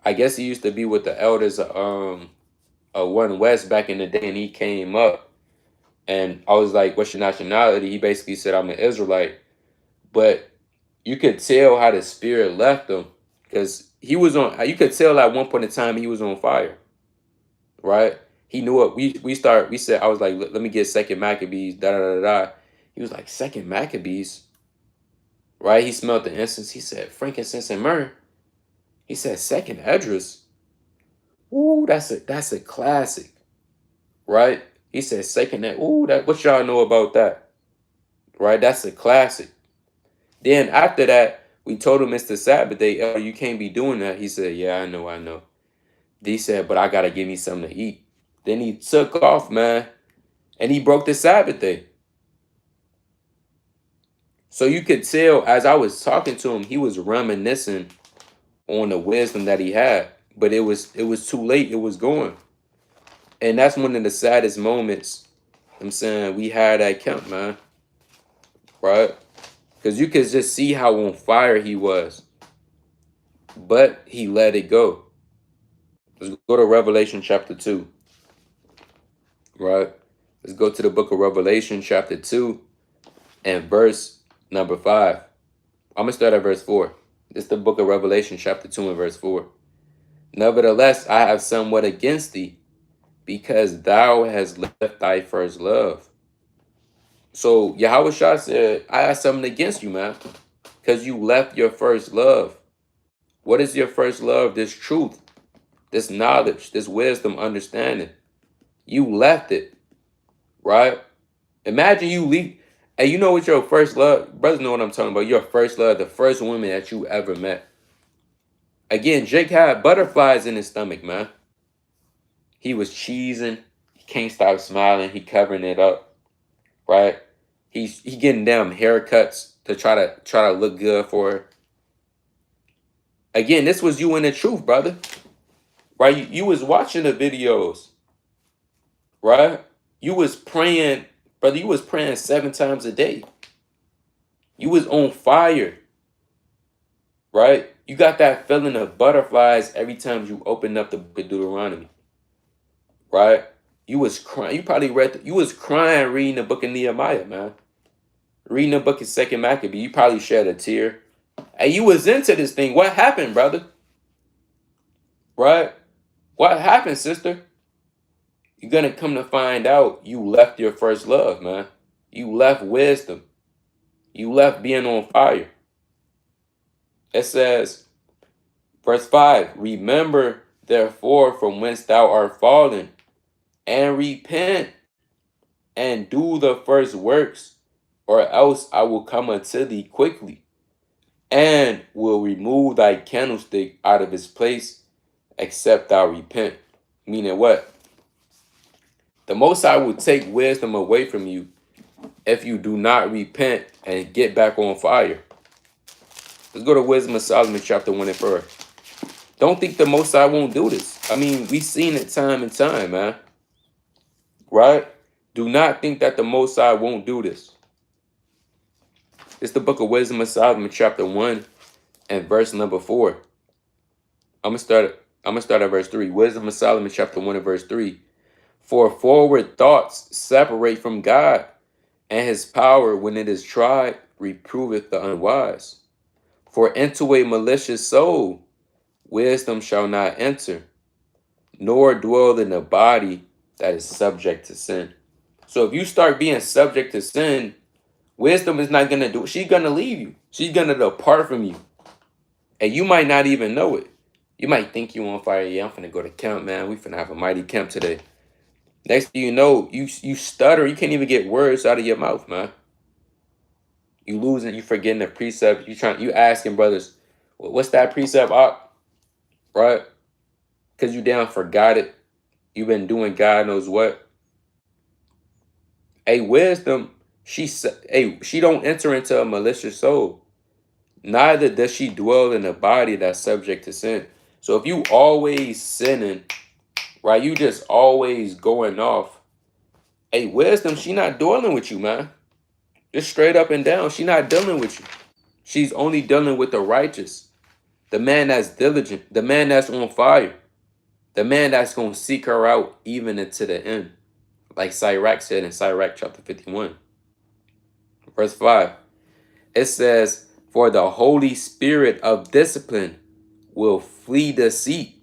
I guess he used to be with the elders One West back in the day, and he came up, and I was like, "What's your nationality?" He basically said, "I'm an Israelite," but you could tell how the spirit left him because he was on. You could tell at one point in time he was on fire, right? He knew it. We said, I was like, let me get Second Maccabees, da da da da. He was like, Second Maccabees, right? He smelled the incense. He said, frankincense and myrrh. He said, Second Esdras. Ooh, that's a classic, right? He said, Second. Ooh, what y'all know about that, right? That's a classic. Then after that, We told him it's the Sabbath day. Oh, you can't be doing that. He said, yeah, I know, I know. He said, but I got to give me something to eat. Then he took off, man, and he broke the Sabbath day. So you could tell as I was talking to him, he was reminiscing on the wisdom that he had, but it was too late. It was gone. And that's one of the saddest moments I'm saying we had at camp, man. Right? Because you could just see how on fire he was. But he let it go. Let's go to Revelation chapter 2. Right? Let's go to the book of Revelation chapter 2 and verse number 5. I'm going to start at verse 4. This is the book of Revelation chapter 2 and verse 4. Nevertheless, I have somewhat against thee, because thou hast left thy first love. So Yahweh Shah said, I have something against you, man, because you left your first love. What is your first love? This truth, this knowledge, this wisdom, understanding. You left it, right? Imagine you leave. Hey, you know what your first love, brothers know what I'm talking about. Your first love, the first woman that you ever met. Again, Jake had butterflies in his stomach, man. He was cheesing. He can't stop smiling. He covering it up, right? He getting damn haircuts to try to look good for her. Again, this was you in the truth, brother. Right? You was watching the videos, right? You was praying, brother. You was praying 7 times a day. You was on fire, right? You got that feeling of butterflies every time you open up the book of Deuteronomy, right? You was crying. You probably you was crying reading the book of Nehemiah, man. Reading the book of 2nd Maccabee. You probably shed a tear. Hey, you was into this thing. What happened, brother? Right? What happened, sister? You're going to come to find out you left your first love, man. You left wisdom. You left being on fire. It says, verse 5, remember therefore from whence thou art fallen, and repent, and do the first works, or else I will come unto thee quickly, and will remove thy candlestick out of its place, except thou repent. Meaning what? The Most High will take wisdom away from you if you do not repent and get back on fire. Let's go to Wisdom of Solomon chapter 1 and 4. Don't think the Most High won't do this. I mean, we've seen it time and time, man. Right? Do not think that the Most High won't do this. It's the book of Wisdom of Solomon chapter 1 and verse number 4. I'm gonna start at verse 3. Wisdom of Solomon chapter 1 and verse 3. For forward thoughts separate from God, and his power, when it is tried, reproveth the unwise. For into a malicious soul wisdom shall not enter, nor dwell in a body that is subject to sin. So if you start being subject to sin, wisdom is not going to do it. She's going to leave you. She's going to depart from you. And you might not even know it. You might think you on fire. Yeah, I'm finna go to camp, man. We finna have a mighty camp today. Next thing you know, you stutter. You can't even get words out of your mouth, man. You losing, you forgetting the precept. You asking brothers, what's that precept, right? Because you damn forgot it. You've been doing God knows what. A wisdom, she don't enter into a malicious soul. Neither does she dwell in a body that's subject to sin. So if you always sinning, right, you just always going off. A wisdom, she not dwelling with you, man. Just straight up and down. She not dealing with you. She's only dealing with the righteous. The man that's diligent. The man that's on fire. The man that's going to seek her out even into the end. Like Sirach said in Sirach chapter 51. Verse 5. It says, for the Holy Spirit of discipline will flee deceit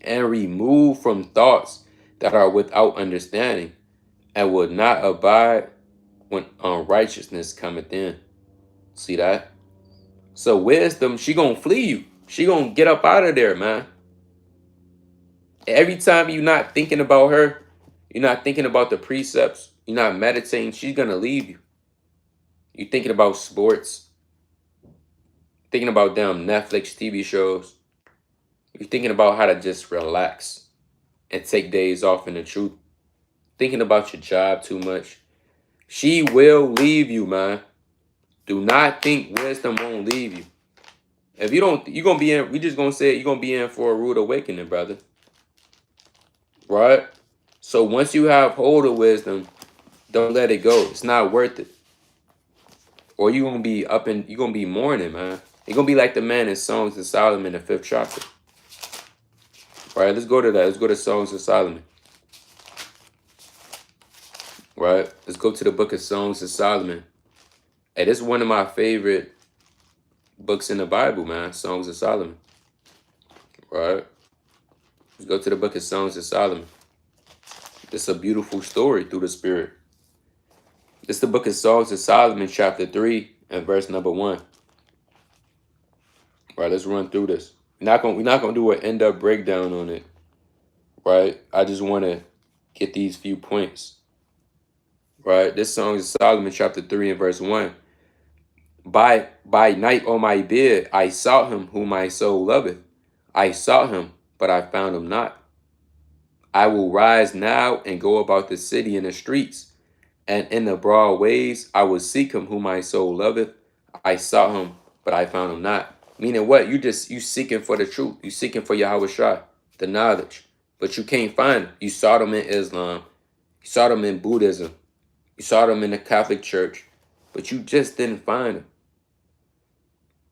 and remove from thoughts that are without understanding, and will not abide when unrighteousness cometh in. See that? So wisdom, she gonna flee you. She gonna get up out of there, man. Every time you're not thinking about her, you're not thinking about the precepts, you're not meditating, she's gonna leave you. You're thinking about sports. Thinking about them Netflix TV shows. You're thinking about how to just relax and take days off in the truth. Thinking about your job too much. She will leave you, man. Do not think wisdom won't leave you. If you don't, you're gonna be in. We just gonna say you're gonna be in for a rude awakening, brother. Right? So once you have hold of wisdom, don't let it go. It's not worth it. Or you're gonna be up and you're gonna be mourning, man. You're gonna be like the man in Songs of Solomon, the 5th chapter. Right? Let's go to that. Let's go to Songs of Solomon. Right? Let's go to the book of Songs of Solomon. Hey, this is one of my favorite books in the Bible, man. Songs of Solomon. Right? Let's go to the book of Songs of Solomon. It's a beautiful story through the Spirit. It's the book of Songs of Solomon, chapter 3, and verse number 1. Right, let's run through this. We're not gonna do an in-depth breakdown on it. Right? I just want to get these few points. Right? This Songs of Solomon, chapter 3, and verse 1. By night on my bed I sought him whom my soul loveth. I sought him, but I found him not. I will rise now and go about the city in the streets, and in the broad ways I will seek him whom my soul loveth. I sought him, but I found him not. Meaning what? You seeking for the truth. You seeking for Yahweh Shai, the knowledge. But you can't find him. You sought him in Islam. You sought him in Buddhism. You sought him in the Catholic Church. But you just didn't find him.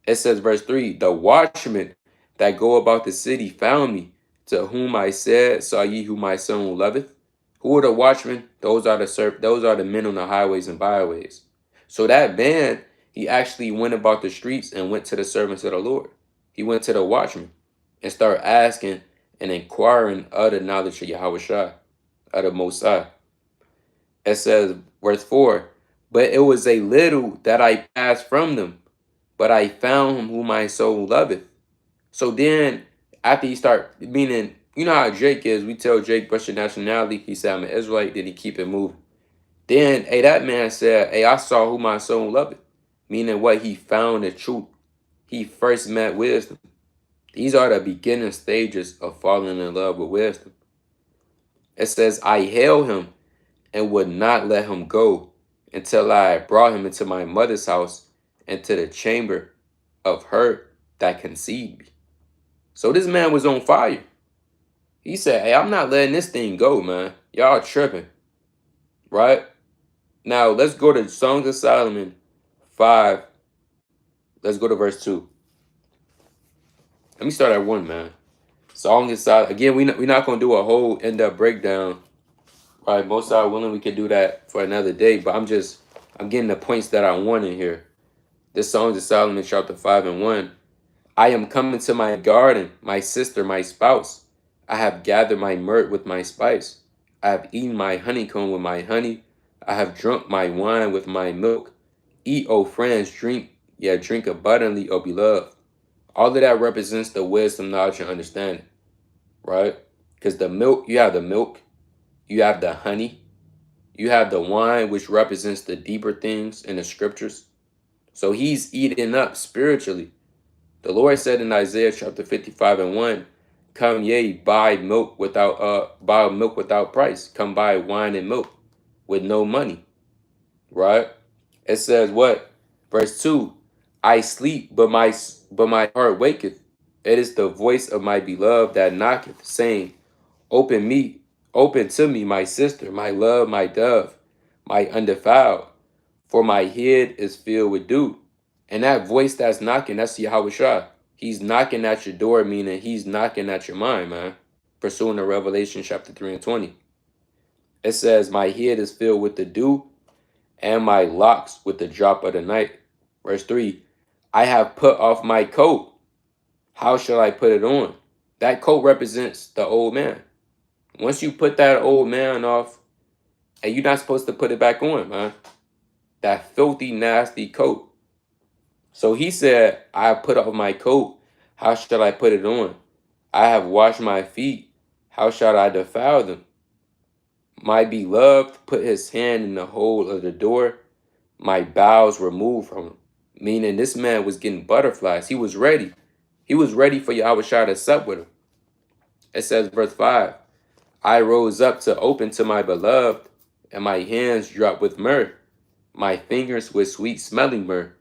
It says, verse 3, the watchmen that go about the city found me, to whom I said, saw ye who my soul loveth? Who are the watchmen? Those are the men on the highways and byways. So that man, he actually went about the streets and went to the servants of the Lord. He went to the watchmen and started asking and inquiring of the knowledge of Yahweh Shai, of the Most High. It says, verse 4, but it was a little that I passed from them, but I found him whom my soul loveth. So then, after you start, meaning, you know how Jake is, we tell Jake, what's your nationality? He said, I'm an Israelite, then he keep it moving. Then, hey, that man said, hey, I saw who my soul loveth. Meaning what? He found the truth. He first met wisdom. These are the beginning stages of falling in love with wisdom. It says, I held him and would not let him go until I brought him into my mother's house, into the chamber of her that conceived me. So this man was on fire. He said, hey, I'm not letting this thing go, man. Y'all tripping. Right? Now, let's go to Songs of Solomon 5. Let's go to verse 2. Let me start at 1, man. Songs of Solomon. Again, we're not going to do a whole in-depth breakdown. Right? Most are willing, we can do that for another day. But I'm getting the points that I want in here. This Songs of Solomon chapter 5 and 1. I am coming to my garden, my sister, my spouse. I have gathered my myrrh with my spice. I have eaten my honeycomb with my honey. I have drunk my wine with my milk. Eat, O friends, drink, drink abundantly, O beloved. All of that represents the wisdom, knowledge, and understanding, right? Because the milk, you have the honey, you have the wine, which represents the deeper things in the scriptures. So he's eating up spiritually. The Lord said in Isaiah chapter 55 and 1, come ye buy milk without price. Come buy wine and milk with no money. Right? It says what? Verse 2, I sleep, but my heart waketh. It is the voice of my beloved that knocketh, saying, open to me, my sister, my love, my dove, my undefiled, for my head is filled with dew. And that voice that's knocking, that's Yahweh Shai. He's knocking at your door, meaning he's knocking at your mind, man. Pursuing the Revelation chapter 3 and 20. It says, my head is filled with the dew, and my locks with the drop of the night. Verse 3, I have put off my coat. How shall I put it on? That coat represents the old man. Once you put that old man off, and you're not supposed to put it back on, man. That filthy, nasty coat. So he said, I have put off my coat. How shall I put it on? I have washed my feet. How shall I defile them? My beloved put his hand in the hole of the door. My bowels removed from him. Meaning this man was getting butterflies. He was ready. He was ready for Yahweh Shai to sup with him. It says, verse 5, I rose up to open to my beloved, and my hands dropped with myrrh, my fingers with sweet smelling myrrh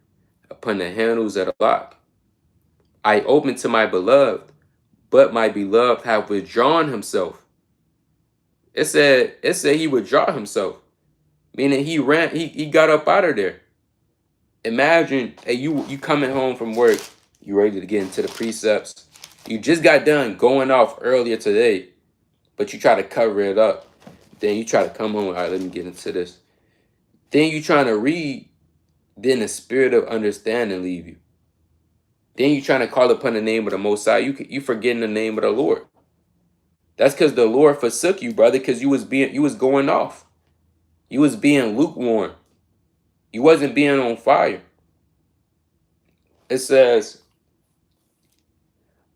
upon the handles of the lock. I opened to my beloved, but my beloved have withdrawn himself. It said he withdraw himself, meaning he ran, he got up out of there. Imagine, hey, you coming home from work, you ready to get into the precepts. You just got done going off earlier today, but you try to cover it up. Then you try to come home, all right, let me get into this. Then you trying to read, then the spirit of understanding leave you. Then you trying to call upon the name of the Most High. You forgetting the name of the Lord. That's because the Lord forsook you, brother, because you was going off. You was being lukewarm. You wasn't being on fire. It says,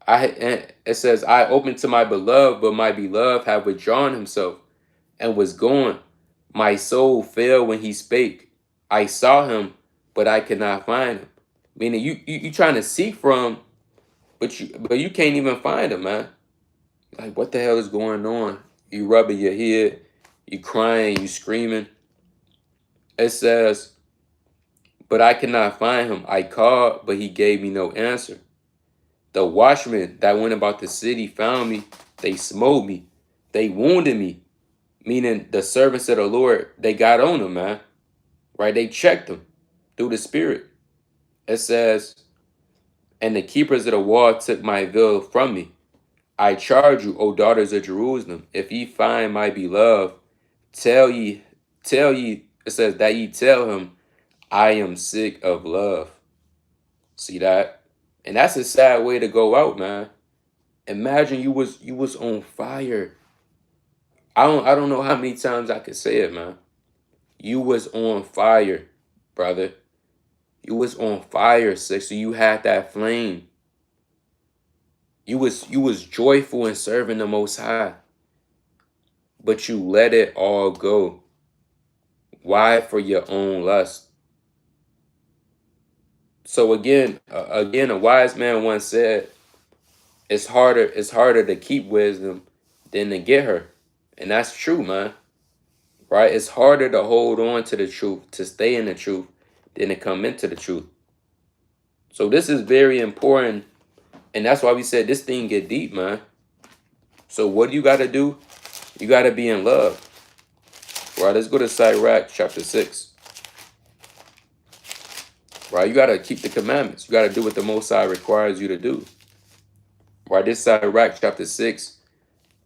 I opened to my beloved, but my beloved have withdrawn himself and was gone. My soul fell when he spake. I saw him, but I could not find him. Meaning you trying to seek for him, but you can't even find him, man. Like, what the hell is going on? You rubbing your head, you crying, you screaming. It says, but I could not find him. I called, but he gave me no answer. The watchmen that went about the city found me. They smote me. They wounded me. Meaning the servants of the Lord, they got on him, man. Right? They checked him through the spirit. It says, and the keepers of the wall took my veil from me. I charge you, O daughters of Jerusalem, if ye find my beloved, tell ye, it says that ye tell him, I am sick of love. See that? And that's a sad way to go out, man. Imagine you was on fire. I don't know how many times I could say it, man. You was on fire, brother. You was on fire, sis. So you had that flame. You was joyful in serving the Most High. But you let it all go. Why? For your own lust. So again, a wise man once said, it's harder to keep wisdom than to get her. And that's true, man. Right? It's harder to hold on to the truth, to stay in the truth, than to come into the truth. So this is very important. And that's why we said this thing get deep, man. So what do you got to do? You got to be in love. Right? Let's go to Sirach chapter 6. Right? You got to keep the commandments. You got to do what the Most High requires you to do. Right? This Sirach chapter 6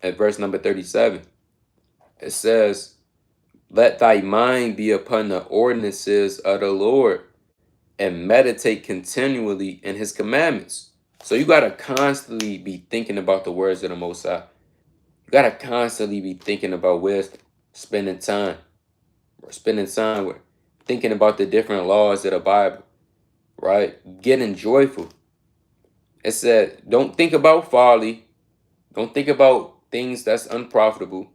at verse number 37. It says, let thy mind be upon the ordinances of the Lord and meditate continually in his commandments. So you got to constantly be thinking about the words of the Most High. You got to constantly be thinking about wisdom, spending time with, thinking about the different laws of the Bible, right? Getting joyful. It said, don't think about folly. Don't think about things that's unprofitable.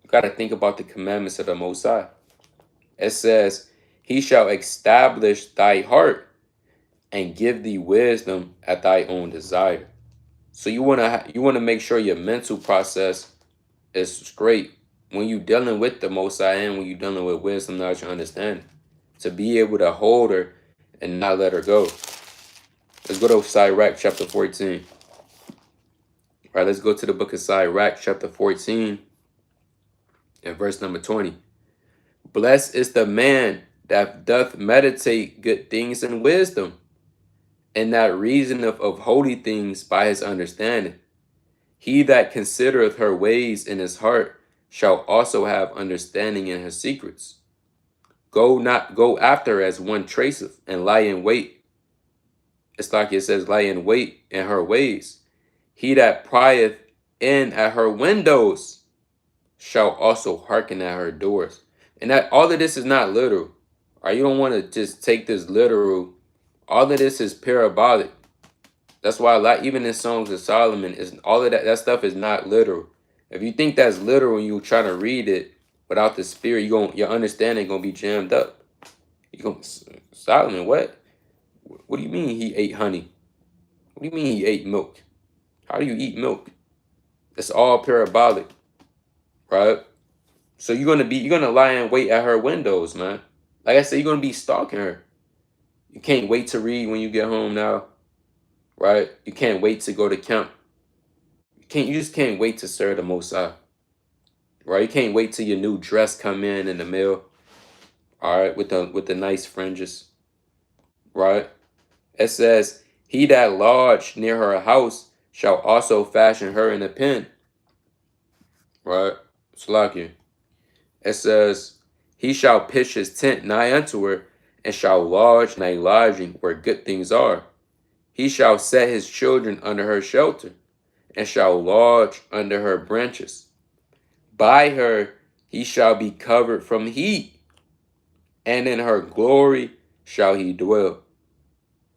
You got to think about the commandments of the Most High. It says, he shall establish thy heart and give thee wisdom at thy own desire. So you want to make sure your mental process is straight when you're dealing with the Most High and when you're dealing with wisdom, knowledge, and understanding, to be able to hold her and not let her go. Let's go to Sirach chapter 14. All right, let's go to the book of Sirach chapter 14 and verse number 20. Blessed is the man that doth meditate good things and wisdom, and that reasoneth of holy things by his understanding. He that considereth her ways in his heart shall also have understanding in her secrets. Go after as one traceth, and lie in wait. It's like it says, lie in wait in her ways. He that prieth in at her windows shall also hearken at her doors. And that all of this is not literal. Or you don't want to just take this literal. All of this is parabolic. That's why even in Songs of Solomon, is all of that stuff is not literal. If you think that's literal and you try to read it without the spirit, your understanding gonna be jammed up. You gonna Solomon, what? What do you mean he ate honey? What do you mean he ate milk? How do you eat milk? It's all parabolic, right? So you're gonna lie in wait at her windows, man. Like I said, you're gonna be stalking her. You can't wait to read when you get home now, right? You can't wait to go to camp. You just can't wait to serve the Most High, right? You can't wait till your new dress come in the mail, all right, with the nice fringes, right? It says, "He that lodge near her house shall also fashion her in a pen," right? Slakia. It says, "He shall pitch his tent nigh unto her, and shall lodge in a lodging where good things are. He shall set his children under her shelter, and shall lodge under her branches. By her he shall be covered from heat, and in her glory shall he dwell."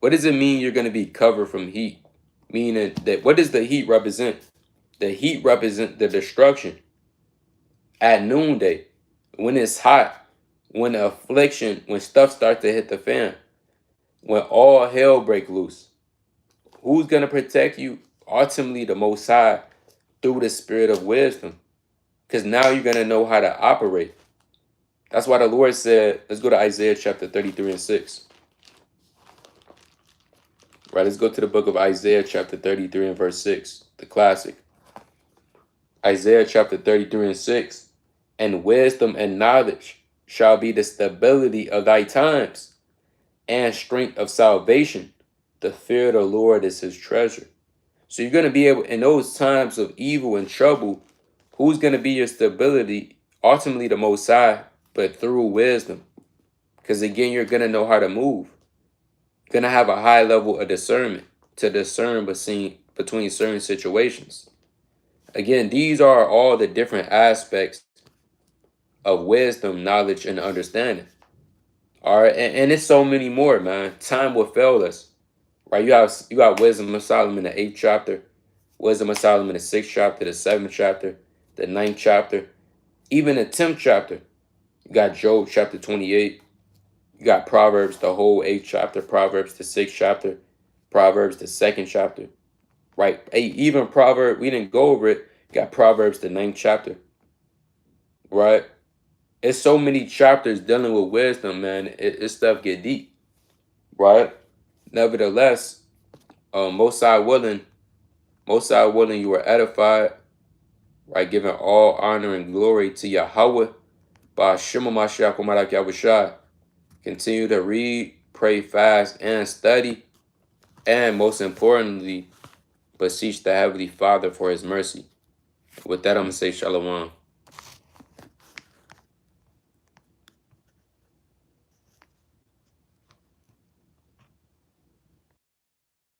What does it mean you're going to be covered from heat? Meaning that, what does the heat represent? The heat represent the destruction at noonday, when it's hot, when the affliction, when stuff starts to hit the fan, when all hell break loose. Who's going to protect you? Ultimately, the Most High, through the spirit of wisdom. Because now you're going to know how to operate. That's why the Lord said, let's go to Isaiah chapter 33 and 6. Right, let's go to the book of Isaiah chapter 33 and verse 6, the classic. Isaiah chapter 33 and 6. "And wisdom and knowledge shall be the stability of thy times, and strength of salvation. The fear of the Lord is his treasure." So you're going to be able, in those times of evil and trouble, who's going to be your stability? Ultimately, the Most High, but through wisdom. Because again, you're going to know how to move. You're going to have a high level of discernment to discern between certain situations. Again, these are all the different aspects of wisdom, knowledge, and understanding. All right, and it's so many more, man. Time will fail us. Right? You got Wisdom of Solomon, the 8th chapter, Wisdom of Solomon, the 6th chapter, the 7th chapter, the 9th chapter, even the 10th chapter. You got Job chapter 28. You got Proverbs, the whole 8th chapter, Proverbs, the 6th chapter, Proverbs, the 2nd chapter. Right? Even Proverbs, we didn't go over it. You got Proverbs, the 9th chapter. Right? It's so many chapters dealing with wisdom, man. It stuff get deep. Right? Nevertheless, most High willing, you were edified, right? Giving all honor and glory to Yahweh. By Shema Mashiach Umarak Yahushua. Continue to read, pray, fast, and study. And most importantly, beseech the Heavenly Father for his mercy. With that, I'm going to say Shalom.